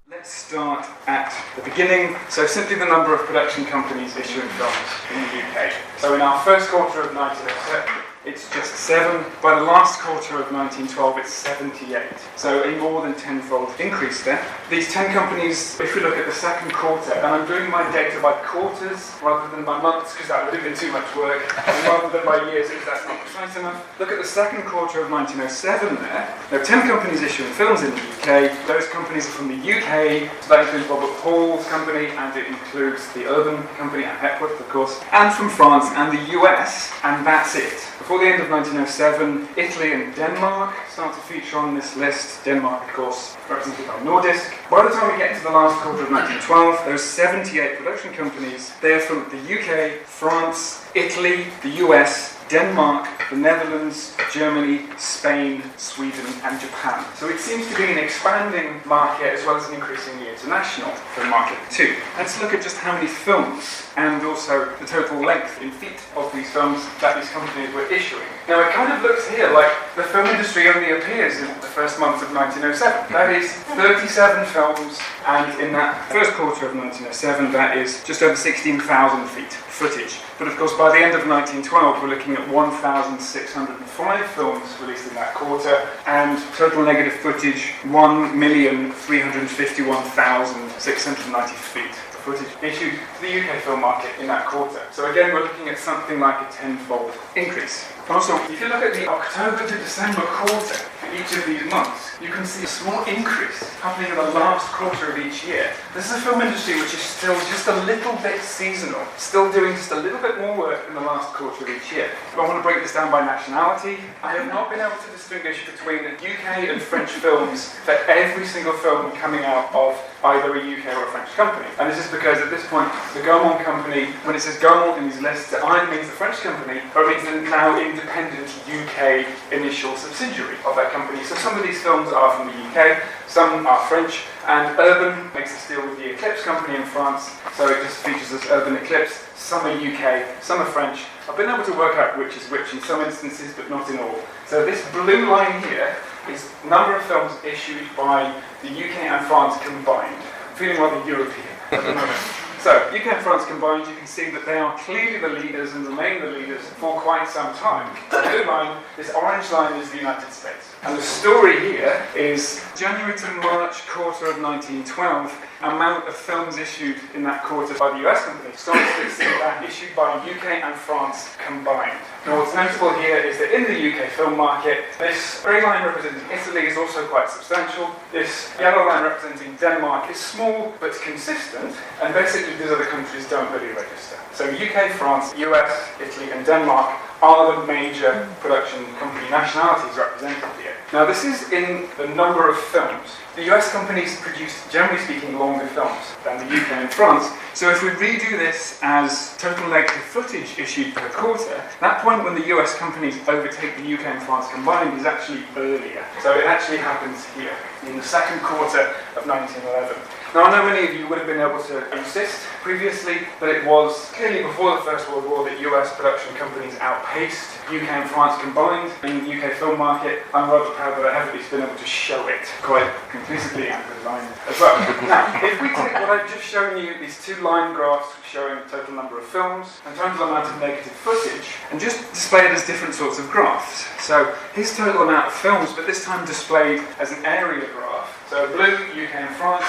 Let's start at the beginning. So simply the number of production companies issuing films in the UK. So in our first quarter of 1907, it's just 7. By the last quarter of 1912, it's 78. So a more than tenfold increase there. These 10 companies, if we look at the second quarter, and I'm doing my data by quarters rather than by months, because that would have been too much work, and rather than by years, because that's not precise enough. Look at the second quarter of 1907 there. There are 10 companies issuing films in the UK. Those companies are from the UK, so that includes Robert Hall's company, and it includes the Urban Company and Hepworth, of course, and from France and the US, and that's it. Before the end of 1907, Italy and Denmark start to feature on this list. Denmark, of course, represented by Nordisk. By the time we get to the last quarter of 1912, those 78 production companies, they're from the UK, France, Italy, the US, Denmark, the Netherlands, Germany, Spain, Sweden and Japan. So it seems to be an expanding market as well as an increasingly international film market too. Let's look at just how many films and also the total length in feet of these films that these companies were issuing. Now it kind of looks here like the film industry only appears in the first month of 1907. That is 37 films, and in that first quarter of 1907 that is just over 16,000 feet footage. But of course by the end of 1912 we're looking at 1,605 films released in that quarter, and total negative footage 1,351,690 feet. Footage issued to the UK film market in that quarter. So again, we're looking at something like a tenfold increase. Also, if you look at the October to December quarter for each of these months, you can see a small increase happening in the last quarter of each year. This is a film industry which is still just a little bit seasonal, still doing just a little bit more work in the last quarter of each year. If I want to break this down by nationality, I have not been able to distinguish between the UK and French films for every single film coming out of either a UK or a French company. And this is because at this point, the Gaumont company, when it says Gaumont in these lists, it either means the French company or it means the now independent UK initial subsidiary of that company. So some of these films are from the UK, some are French, and Urban makes this deal with the Eclipse company in France, so it just features this Urban Eclipse. Some are UK, some are French. I've been able to work out which is which in some instances, but not in all. So this blue line here is number of films issued by the UK and France combined. I'm feeling rather European at the moment. So So, UK and France combined, you can see that they are clearly the leaders and remain the leaders for quite some time. The blue line, this orange line, is the United States. And the story here is January to March quarter of 1912, amount of films issued in that quarter by the US company starts to exceed that issued by UK and France combined. Now what's notable here is that in the UK film market, this grey line representing Italy is also quite substantial. This yellow line representing Denmark is small but consistent, and basically these other countries don't really register. So UK, France, US, Italy and Denmark are the major production company nationalities represented here. Now this is in the number of films. The US companies produce, generally speaking, longer films than the UK and France. So if we redo this as total negative footage issued per quarter, that point when the US companies overtake the UK and France combined is actually earlier. So it actually happens here, in the second quarter of 1911. Now I know many of you would have been able to insist previously that it was clearly before the First World War that US production companies outpaced UK and France combined in the UK film market. I'm rather proud that I have at least been able to show it quite conclusively and with line as well. Now, if we take what I've just shown you, these two line graphs showing the total number of films and total amount of negative footage, and just display it as different sorts of graphs. So here's total amount of films, but this time displayed as an area graph. So blue, UK and France,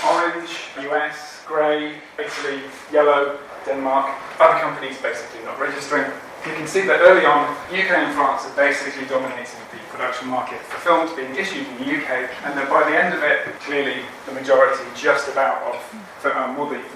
orange, US, grey, Italy, yellow, Denmark, other companies basically not registering. You can see that early on, UK and France are basically dominating the production market for films being issued in the UK, and then by the end of it, clearly the majority, just about of,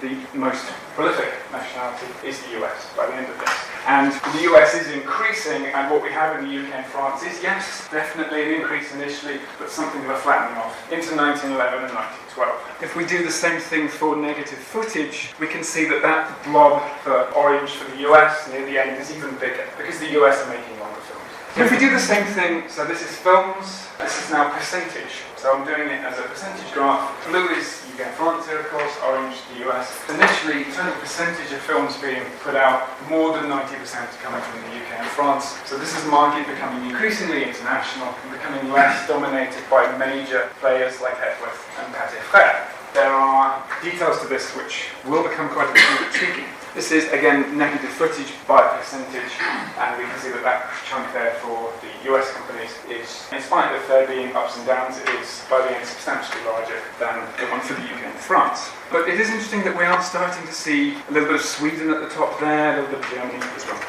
the most prolific nationality is the US by the end of this. And the US is increasing, and what we have in the UK and France is, yes, definitely an increase initially, but something of a flattening off into 1911 and 1912. If we do the same thing for negative footage, we can see that that blob for orange for the US near the end is even bigger, because the US are making longer films. If we do the same thing, so this is films, this is now percentage. So I'm doing it as a percentage graph. Blue is UK and France here, of course, orange the US. Initially, total percentage of films being put out, more than 90% coming from the UK and France. So this is market becoming increasingly international and becoming less dominated by major players like Hepworth and Pathé Frères. There are details to this which will become quite a bit tricky. This is, again, negative footage by percentage, and we can see that that chunk there for the US companies is, in spite of there being ups and downs, it is, by the end, substantially larger than the one for the UK and France. But it is interesting that we are starting to see a little bit of Sweden at the top there, a little bit of Germany as well.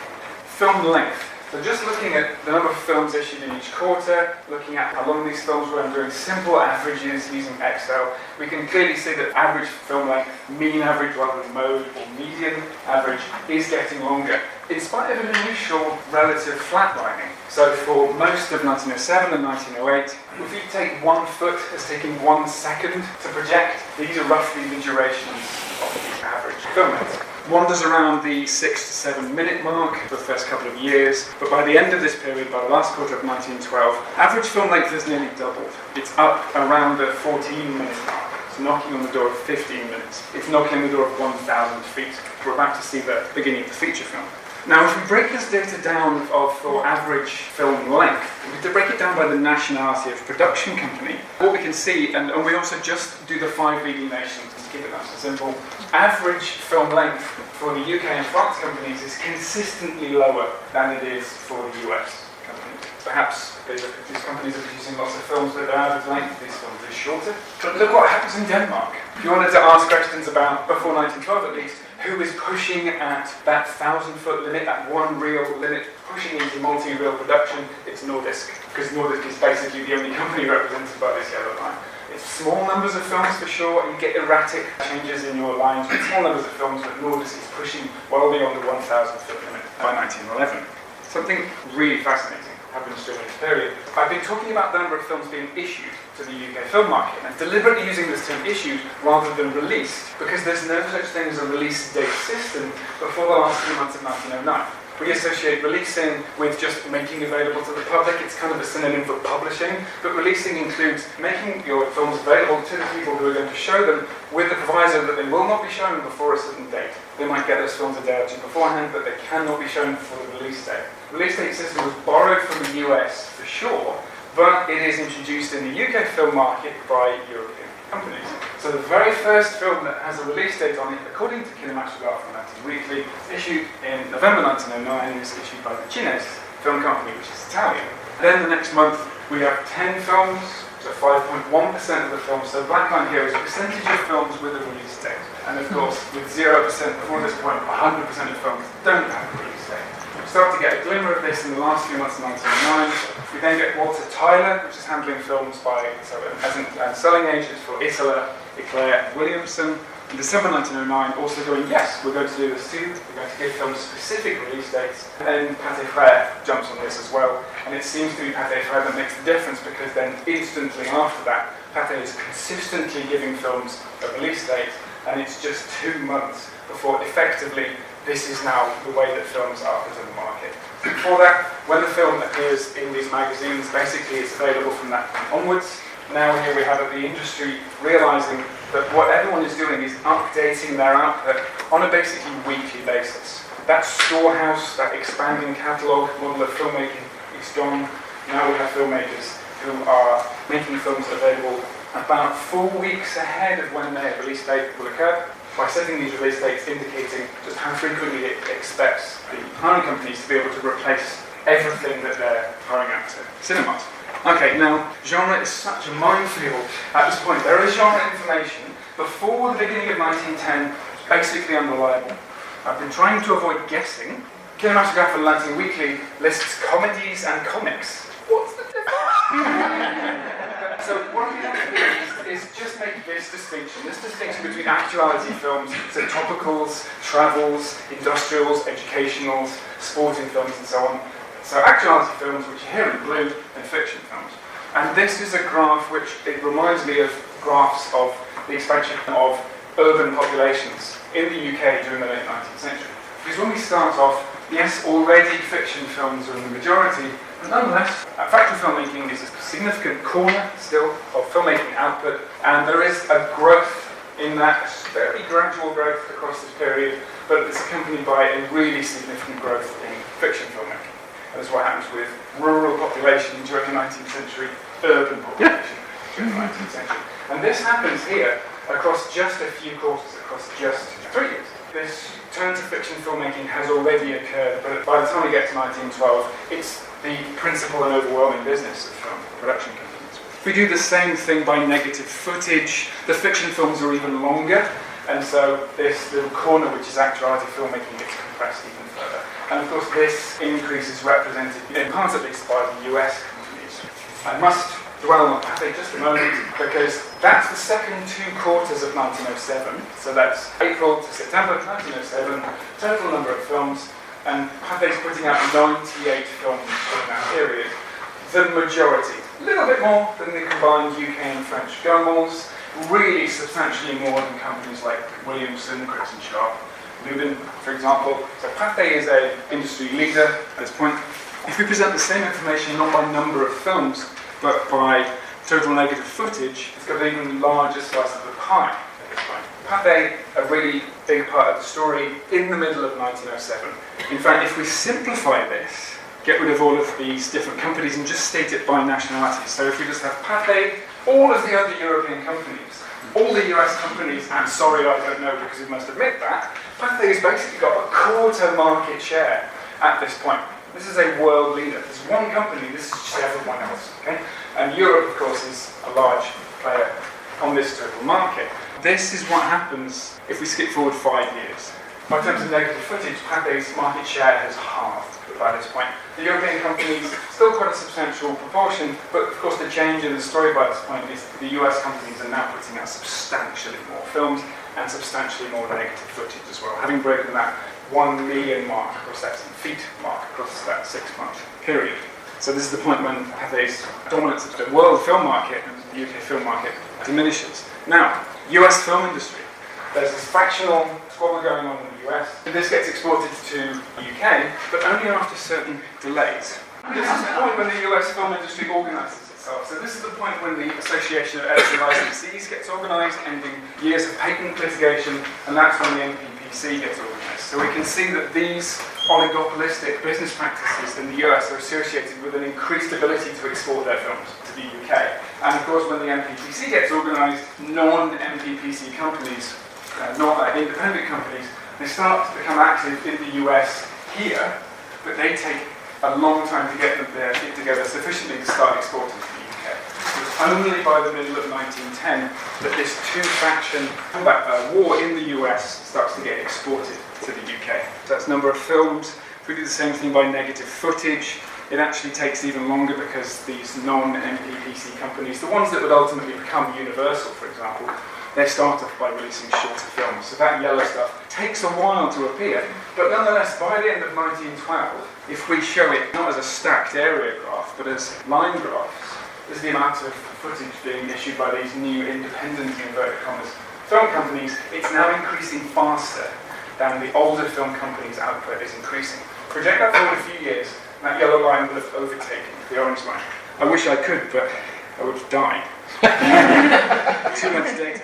Film length. So just looking at the number of films issued in each quarter, looking at how long these films were and doing simple averages using Excel, we can clearly see that average film length, mean average rather than mode or median average, is getting longer, in spite of an initial relative flatlining. So for most of 1907 and 1908, if you take 1 foot as taking 1 second to project, these are roughly the durations of the average film length. Wanders around the 6 to 7 minute mark for the first couple of years, but by the end of this period, by the last quarter of 1912, average film length has nearly doubled. It's up around the 14-minute mark. It's knocking on the door of 15 minutes. It's knocking on the door of 1,000 feet. We're about to see the beginning of the feature film. Now, if we break this data down for average film length, to break it down by the nationality of production company, what we can see, and we also just do the 5 leading nations to keep it nice and simple, average film length for the UK and France companies is consistently lower than it is for the US companies. Perhaps these companies are producing lots of films, but their average length of these films is shorter. But look what happens in Denmark. If you wanted to ask questions about, before 1912 at least, who is pushing at that 1,000-foot limit, that one reel limit, pushing into multi-reel production, it's Nordisk. Because Nordisk is basically the only company represented by this yellow line. It's small numbers of films for sure, and you get erratic changes in your lines with small numbers of films, but Nordisk is pushing well beyond the 1,000-foot limit by 1911. Something really fascinating happens during this period. I've been talking about the number of films being issued to the UK film market, and deliberately using this term issued rather than released, because there's no such thing as a release date system before the last few months of 1909. We associate releasing with just making available to the public. It's kind of a synonym for publishing, but releasing includes making your films available to the people who are going to show them with the proviso that they will not be shown before a certain date. They might get those films a day or two beforehand, but they cannot be shown before the release date. The release date system was borrowed from the US for sure, but it is introduced in the UK film market by European companies. So So the very first film that has a release date on it, according to Cinematograph and Latin Weekly, issued in November 1909, is issued by the Cines Film Company, which is Italian. Then the next month we have 10 films, so 5.1% of the films. So black line here is a percentage of films with a release date. And of course, with 0% before this point, 100% of films don't have a release date. We start to get a glimmer of this in the last few months of 1909. We then get Walter Tyler, which is handling films as selling agents for Isola, Eclair and Williamson. In December 1909, also going, yes, we're going to do this too. We're going to give films specific release dates. And then Pathé Frères jumps on this as well. And it seems to be Pathé Frères that makes the difference, because then instantly after that, Pathé is consistently giving films a release date, and it's just 2 months before effectively this is now the way that films are put on the market. Before that, when the film appears in these magazines, basically it's available from that point onwards. Now here we have the industry realising that what everyone is doing is updating their output on a basically weekly basis. That storehouse, that expanding catalogue model of filmmaking is gone. Now we have filmmakers who are making films available about 4 weeks ahead of when their release date will occur, by setting these release dates indicating just how frequently it expects the hiring companies to be able to replace everything that they're hiring out to cinemas. Okay, now, genre is such a minefield at this point. There is genre information before the beginning of 1910, basically unreliable. I've been trying to avoid guessing. Cinematograph and Latin Weekly lists comedies and comics. What's the difference? So what we have to do is just make this distinction between actuality films, so topicals, travels, industrials, educationals, sporting films and so on. So actuality films, which are here in blue, and fiction films. And this is a graph which it reminds me of graphs of the expansion of urban populations in the UK during the late 19th century. Because when we start off, yes, already fiction films are in the majority, but nonetheless, factory filmmaking is a significant corner still of filmmaking output, and there is a growth in that, very gradual growth across this period, but it's accompanied by a really significant growth in fiction filmmaking. That's what happens with rural population during the 19th century, urban population during the 19th century. And this happens here across just a few quarters, across just 3 years. This turn to fiction filmmaking has already occurred, but by the time we get to 1912, it's the principal and overwhelming business of film production companies. We do the same thing by negative footage. The fiction films are even longer, and so this little corner, which is actuality filmmaking, gets compressed even further. And of course this increase is represented, in part at least, by the US companies. I must dwell on Pathé just a moment, because that's the second 2 quarters of 1907, so that's April to September 1907, total number of films, and Pathé's putting out 98 films during that period. The majority, a little bit more than the combined UK and French Gaumont, really substantially more than companies like Williamson, Cripps and Sharp, Lubin, for example. So Pathé is an industry leader at this point. If we present the same information not by number of films, but by total negative footage, it's got an even larger slice of the pie at this point. Pathé, a really big part of the story, in the middle of 1907. In fact, if we simplify this, get rid of all of these different companies and just state it by nationality. So if we just have Pathé, all of the other European companies, all the US companies, and sorry I don't know because we must admit that, Pathé's basically got a quarter market share at this point. This is a world leader. There's one company, this is just everyone else. Okay? And Europe, of course, is a large player on this total market. This is what happens if we skip forward 5 years. By terms of negative footage, Pathé's market share has halved by this point. The European companies, still quite a substantial proportion, but of course the change in the story by this point is the US companies are now putting out substantially more films and substantially more negative footage as well, having broken that 1 million mark across that feet mark across that 6-month period. So this is the point when Pathé's dominance of the world film market and the UK film market diminishes. Now, US film industry. There's this fractional squabble going on in the US. This gets exported to the UK, but only after certain delays. This is the point when the US film industry organises itself. So this is the point when the Association of Editor Licensees gets organised, ending years of patent litigation, and that's when the NPPC gets organised. So we can see that these oligopolistic business practices in the US are associated with an increased ability to export their films to the UK. And of course, when the MPPC gets organised, non-MPPC companies, not independent companies, they start to become active in the US here, but they take a long time to get together sufficiently to start exporting to the UK. It was only by the middle of 1910 that this two-faction combat war in the US starts to get exported to the UK. So that's number of films. If we do the same thing by negative footage, it actually takes even longer because these non-MPPC companies, the ones that would ultimately become Universal, for example, they start off by releasing shorter films. So that yellow stuff takes a while to appear. But nonetheless, by the end of 1912, if we show it not as a stacked area graph, but as line graphs, is the amount of footage being issued by these new independent, inverted commas, film companies. It's now increasing faster than the older film companies' output is increasing. Project that forward a few years, that yellow line would have overtaken the orange line. I wish I could, but I would die. Too much data.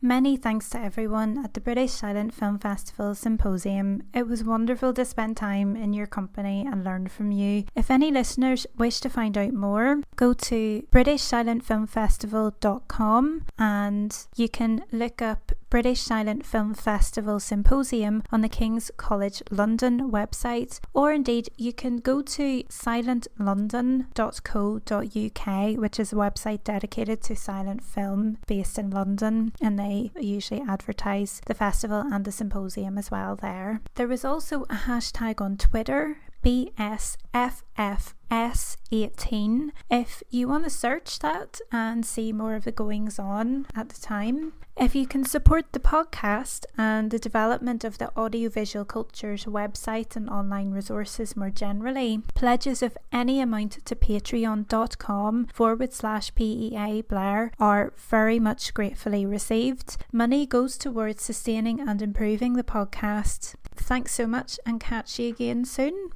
Many thanks to everyone at the British Silent Film Festival Symposium. It was wonderful to spend time in your company and learn from you. If any listeners wish to find out more, go to BritishSilentFilmFestival.com and you can look up British Silent Film Festival Symposium on the King's College London website, or indeed you can go to silentlondon.co.uk, which is a website dedicated to silent film based in London, and they usually advertise the festival and the symposium as well there. There was also a hashtag on Twitter, BSFFS18, if you want to search that and see more of the goings on at the time. If you can support the podcast and the development of the Audiovisual Cultures website and online resources more generally, pledges of any amount to patreon.com/PEA Blair are very much gratefully received. Money goes towards sustaining and improving the podcast. Thanks so much and catch you again soon.